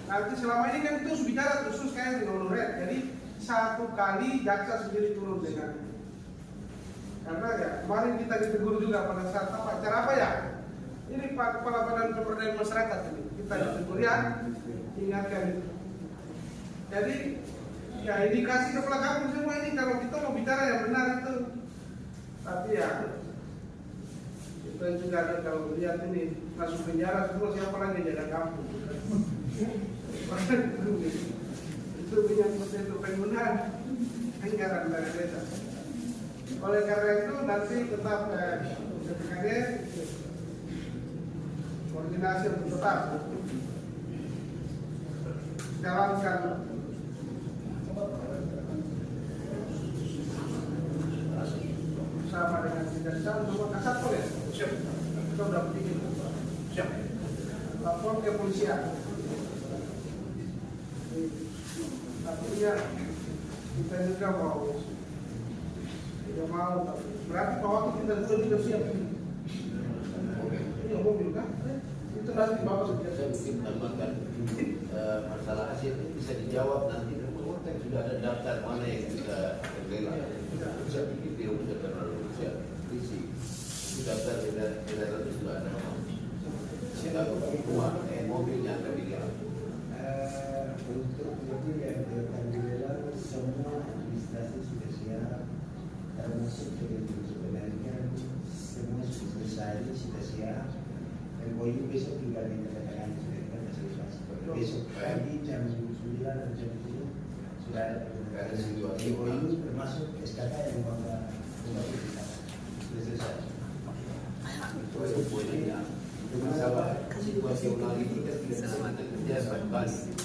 Nanti selama ini kan itu bicara khusus kayak dengan Luret. Jadi satu kali jaksa sendiri turun dengan, karena ya kemarin kita ditegur juga pada saat acara apa ya? Ini Pak Kepala Badan Pemberdayaan Masyarakat ini kita ditegur ya, ingatkan itu. Jadi ya indikasi kepala kampung semua ini kalau kita mau bicara yang benar itu. Tapi ya kita juga ada kalau lihat ini masuk penjara semua, siapa lagi jaga kampung? Itu menyangkut itu penggunaan anggaran dari desa. Oleh karena itu nanti tetap BPKD koordinasi untuk tetap jalankan sama dengan kejaksaan sama Kasatpol ya. Siap. Kita udah bikin. Siap. Lapor ke polisian. Artinya kita juga mau tidak mau, berarti waktu kita sudah siap. Ini mobil kan? Itu nanti bapak sudah. Saya mungkin tambahkan masalah hasil ini bisa dijawab nanti. Sudah ada daftar mana yang kita bela. Saya pikir dia sudah terlalu berisi. Itu daftar daerah itu sudah ada. Saya rumah mobilnya ada di dalam. Untuk mobil yang akan dilelang semua administrasi sudah siap, termasuk sebenarnya semua sudah selesai, sudah siap. MOU besok tinggal ditandatangani sudah kita selesai. Besok pagi jam 9 atau jam 10 sudah ada situasi MOU termasuk SKK yang bapak kita sudah selesai. Itu poinnya. Masalah situasional ini kan tidak sama kerja balik.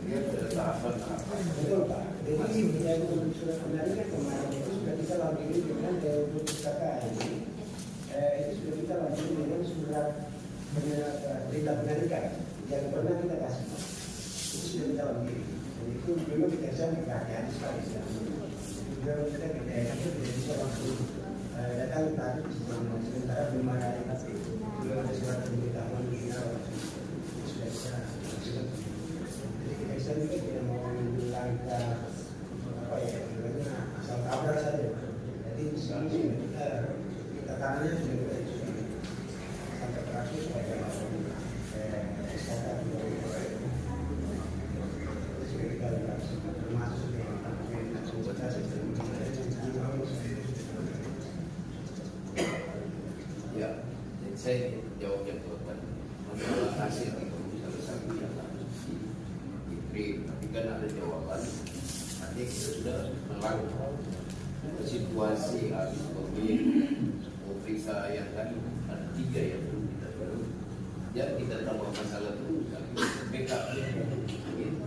Dia pada tahapan-tahapan. Betul Pak. Jadi yang sudah penarikan kemarin itu sudah kita lanjutkan dengan untuk SKK ini. Itu sudah kita lanjutkan dengan surat berita penarikan yang pernah kita kasih. Itu sudah kita lanjutkan. Jadi itu memang kita sampai hati-hati sekali. Juga kita tidak bisa langsung datang tadi sementara belum ada belum ada surat pemberitahuan sudah bisa. Jadi kita bisa juga tidak mau mengambil langkah apa ya, asal tabrak saja. Jadi di sini kita tangannya sudah kita sampai terakhir supaya SKK sudah kita termasuk yang ya, saya jawab yang korban masalah hasil itu salah satu yang tapi kan ada jawaban. Nanti kita sudah melakukan situasi habis pemilu mau periksa yang tadi ada 3 yang belum kita baru. Jangan kita tambah masalah terus, tapi backup gitu.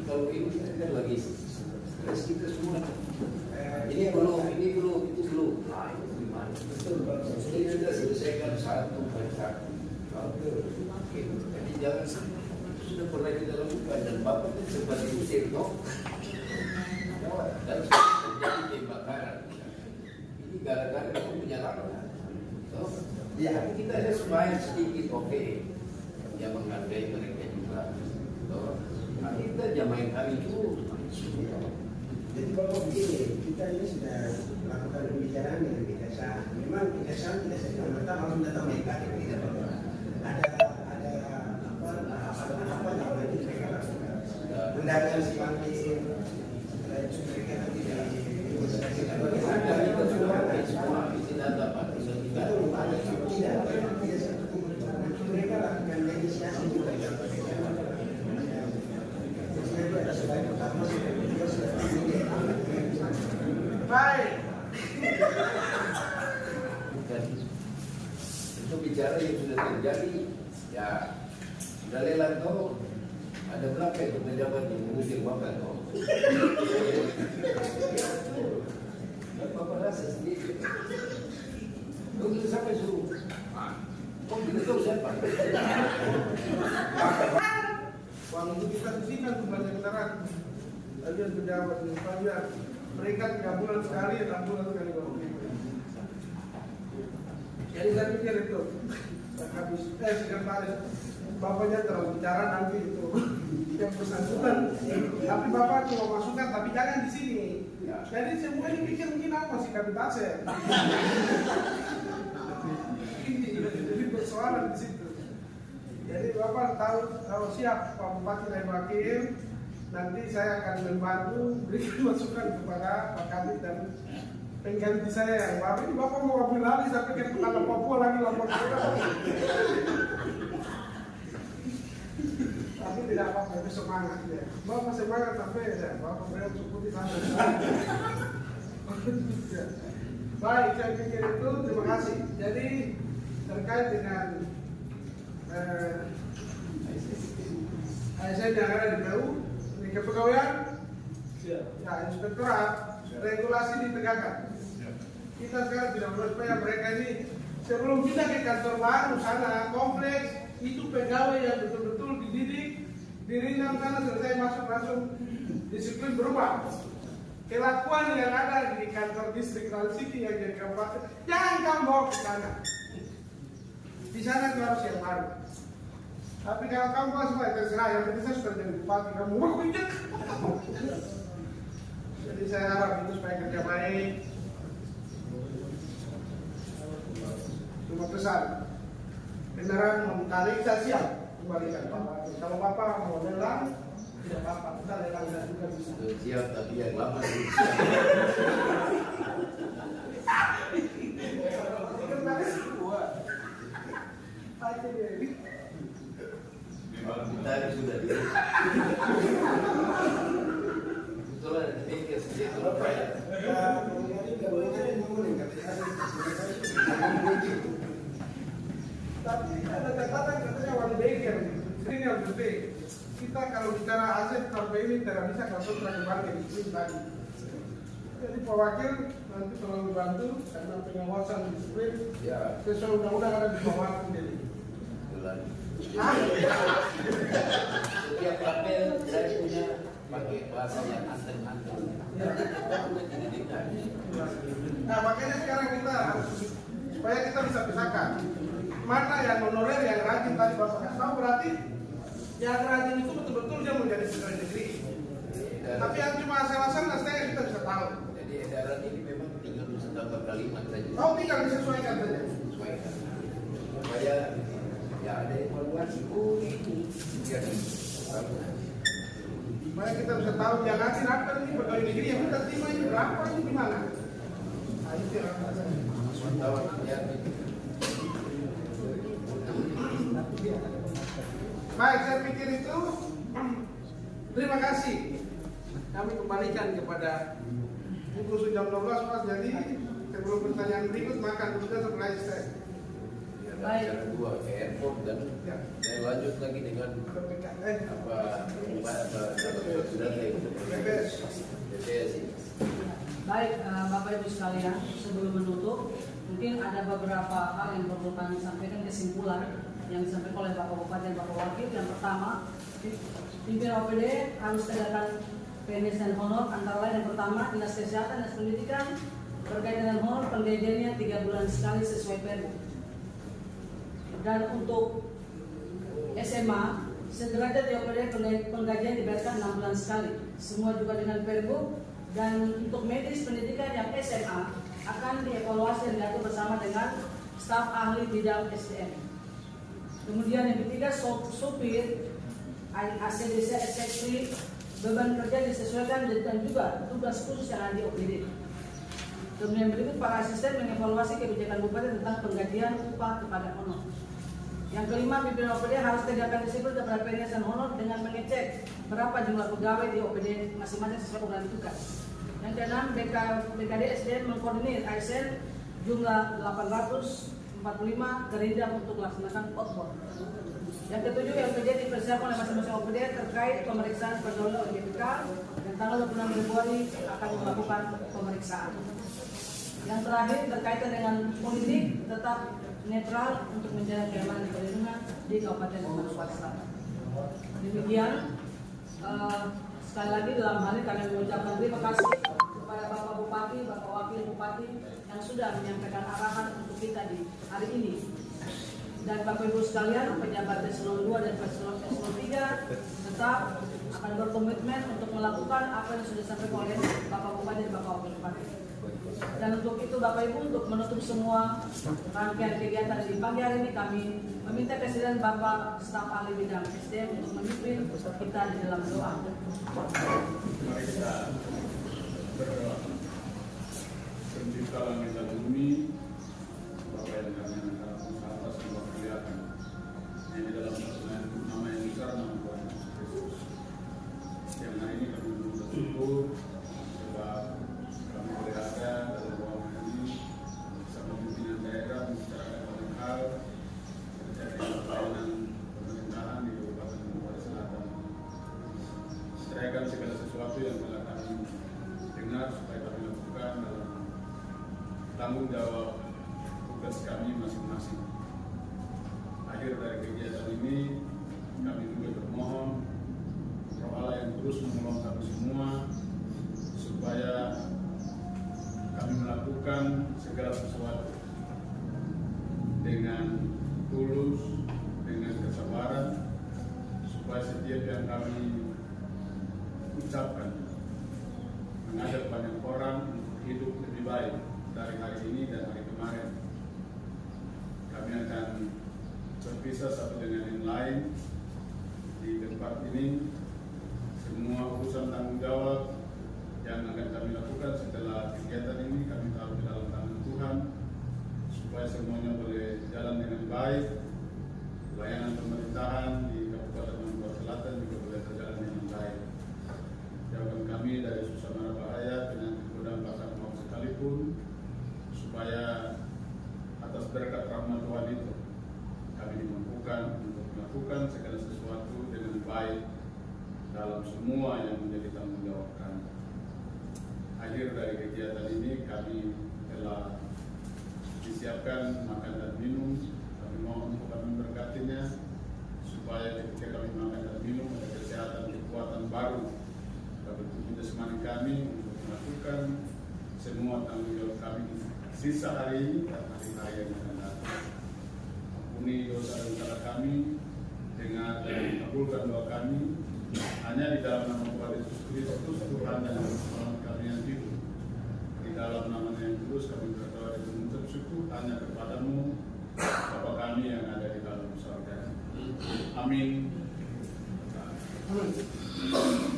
Kalau ini kan lagi stres kita semua. Ini belum, itu belum. Nah, itu gimana? Betul, ini kita selesaikan satu per satu. Jadi jangan sudah pernah kita lakukan dan bapak itu sempat diusir toh. Dan sudah terjadi kebakaran. Ini gara-gara itu penyalahgunaan. Toh, ya kita ada smile sedikit oke. Yang menghargai mereka juga. Toh, kita jamain kami itu. Jadi Bapak begini, kita ini sudah melakukan pembicaraan dengan kejaksaan. Memang kejaksaan tidak serta-merta langsung datang mereka. Ada apa namanya mereka lakukan. Mendadak seperti setelah itu mereka nanti negosiasikan bagaimana. Kita sudah semua tidak dapat tidak satu mereka lakukan negosiasi juga. Baik. Itu bicara yang sudah terjadi, ya sudah lelang toh. Ada berapa itu pejabat yang mengusir bapak toh? Dan bapak rasa sendiri. Tunggu sampai suruh. Kau tidak tahu siapa? Uang itu kita sisihkan kembali ke masyarakat. Kalian pejabat di Pajak, mereka 3 bulan sekali, 6 bulan sekali baru. Jadi saya pikir itu habis sekretaris bapaknya terlalu bicara nanti itu yang bersangkutan. Tapi bapak cuma masukkan, tapi jangan di sini. Jadi semua ini pikir mungkin aku masih kapitase. Jadi persoalan di situ. Jadi bapak tahu kalau siap Pak Bupati dan Wakil, nanti saya akan membantu berikan masukan kepada Pak Kadip dan pengganti saya yang baru. Ini bapak mau ambil lagi sampai ke Kepala Papua lagi lapor kita. Tapi tidak apa-apa, itu semangat ya. Bapak semangat sampai ya, bapak berikan sukuti sampai. Baik, saya pikir itu, terima kasih. Jadi terkait dengan ASN yang ada di PU, di kepegawaian, ya inspektorat, regulasi ditegakkan. Kita sekarang tidak boleh supaya mereka ini sebelum kita ke kantor baru sana kompleks itu pegawai yang betul-betul dididik, dirindam sana selesai masuk langsung disiplin berubah. Kelakuan yang ada di kantor distrik City yang jadi kabupaten, jangan kamu bawa ke sana. Di sana harus yang baru. Tapi kalau kamu masuk terserah, yang penting saya sudah jadi bupati, kamu mau pinjak. Jadi saya harap itu supaya kerja baik. Cuma pesan, beneran mencari saya siap kembalikan Bapak. Kalau Bapak mau lelang, tidak apa-apa, kita lelang dan juga bisa. Siap, tapi yang lama sih. Kita sudah di. Betul, ini kesini kalau banyak. Tapi ada catatan katanya one baker. Ini yang penting. Kita kalau bicara aset sampai ini tidak bisa kalau terakhir di sini tadi. Jadi Pak Wakil nanti tolong dibantu karena pengawasan disiplin. Ya. Sesuai undang-undang ada di bawah sendiri. Setiap label saya punya pakai bahasa yang anteng-anteng. Nah makanya sekarang kita harus supaya kita bisa pisahkan mana yang honorer yang rajin tadi Bapak kasih tahu, berarti yang rajin itu betul-betul dia menjadi pegawai negeri. Tapi yang cuma asal-asalan saya kita bisa tahu. Jadi edaran ini memang tinggal bisa tambah kalimat saja. Oh tinggal disesuaikan saja. Sesuaikan. Supaya ya ada evaluasi. Oh ini jadi Supaya kita bisa tahu yang rajin apa ini pegawai negeri yang kita terima ini berapa ini gimana. Nah itu yang wartawan ya. Baik, saya pikir itu terima kasih. Kami kembalikan kepada pukul jam 12 Mas. Jadi sebelum pertanyaan berikut makan dulu setelah istirahat. Baik. Cara dua ke airport dan saya lanjut lagi dengan apa sudah BPS. Baik, Bapak Ibu sekalian, sebelum menutup, mungkin ada beberapa hal yang perlu kami sampaikan kesimpulan yang disampaikan oleh Bapak Bupati dan Bapak Wakil. Yang pertama, pimpinan OPD harus tegakkan PNS dan honor, antara lain yang pertama Dinas Kesehatan dan Pendidikan berkaitan dengan honor penggajiannya 3 bulan sekali sesuai Perbu. Dan untuk SMA sederajat di OPD penggajian dibayarkan 6 bulan sekali, semua juga dengan Perbu. Dan untuk medis pendidikan yang SMA akan dievaluasi dan diatur bersama dengan staf ahli bidang SDM. Kemudian yang ketiga, sopir ACDC SX3 beban kerja disesuaikan dan juga tugas khusus yang ada di OPD. Kemudian berikut, para asisten mengevaluasi kebijakan bupati tentang penggajian upah kepada honor. Yang kelima, pimpinan OPD harus tegakkan disiplin kepada PNS dan honor dengan mengecek berapa jumlah pegawai di OPD masing-masing sesuai program tugas. Yang keenam, BKD SDM mengkoordinir ASN jumlah 845 gerindam untuk melaksanakan outbound. Yang ketujuh, LPJ dipersiapkan oleh masing-masing OPD terkait pemeriksaan pegawai oleh GPK dan tanggal 26 Februari akan melakukan pemeriksaan. Yang terakhir, berkaitan dengan politik tetap netral untuk menjaga keamanan dan perlindungan di Kabupaten Sumatera Selatan. Demikian, sekali lagi dalam hal ini kami mengucapkan terima kasih kepada Bapak Bupati, Bapak Wakil Bupati yang sudah menyampaikan arahan untuk kita di hari ini. Dan Bapak Ibu sekalian, pejabat eselon 2 dan eselon 3 tetap akan berkomitmen untuk melakukan apa yang sudah disampaikan oleh Bapak Bupati dan Bapak Wakil Bupati. Dan untuk itu Bapak Ibu, untuk menutup semua rangkaian kegiatan di pagi hari ini, kami meminta kesediaan Bapak staf ahli bidang SDM untuk memimpin kita di dalam doa. Mari kita berdoa. Pencipta langit dan bumi, Bapak yang kami harapkan atas semua kelihatan yang di dalam nama yang besar, nama Tuhan Yesus Kristus. Yang hari ini kami bersyukur sebab kami boleh ada dalam ruangan ini bersama pimpinan daerah membicarakan banyak hal terkait dengan pelayanan pemerintahan di Kabupaten Bogor Selatan. Serahkan segala sesuatu yang telah kami dengar supaya kami lakukan dalam tanggung jawab tugas kami masing-masing. Akhir dari kegiatan ini, kami juga bermohon Roh Allah yang terus menolong kami semua supaya kami melakukan segala sesuatu dengan tulus, dengan kesabaran, supaya setiap yang kami ucapkan mengajak banyak orang untuk hidup lebih baik dari hari ini dan hari kemarin. Kami akan berpisah satu dengan yang lain di tempat ini. Semua urusan tanggung jawab yang akan kami lakukan setelah kegiatan ini kami taruh di dalam tangan Tuhan supaya semuanya boleh jalan dengan baik. Pelayanan pemerintahan di Kabupaten Bogor Selatan juga boleh berjalan dengan baik. Jauhkan kami dari susah mara bahaya, penyakit godaan bahkan maut sekalipun, supaya atas berkat rahmat Tuhan itu kami dimampukan untuk melakukan segala sesuatu dengan baik dalam semua yang menjadi tanggung jawab kami. Akhir dari kegiatan ini kami telah disiapkan makan dan minum. Kami mohon untuk kami memberkatinya supaya ketika kami makan dan minum ada kesehatan, kekuatan baru bagi tubuh jasmani kami untuk melakukan semua tanggung jawab kami sisa hari ini dan hari-hari yang akan datang. Ampuni dosa dan salah kami, dengar dan kabulkan doa kami. Hanya di dalam nama Tuhan Yesus Kristus Tuhan dan Selamat kami yang hidup. Di dalam nama yang kudus kami berdoa dan mengucap syukur hanya kepadamu, Bapa kami yang ada di dalam surga. Amin.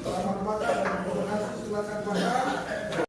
Selamat makan dan silakan makan.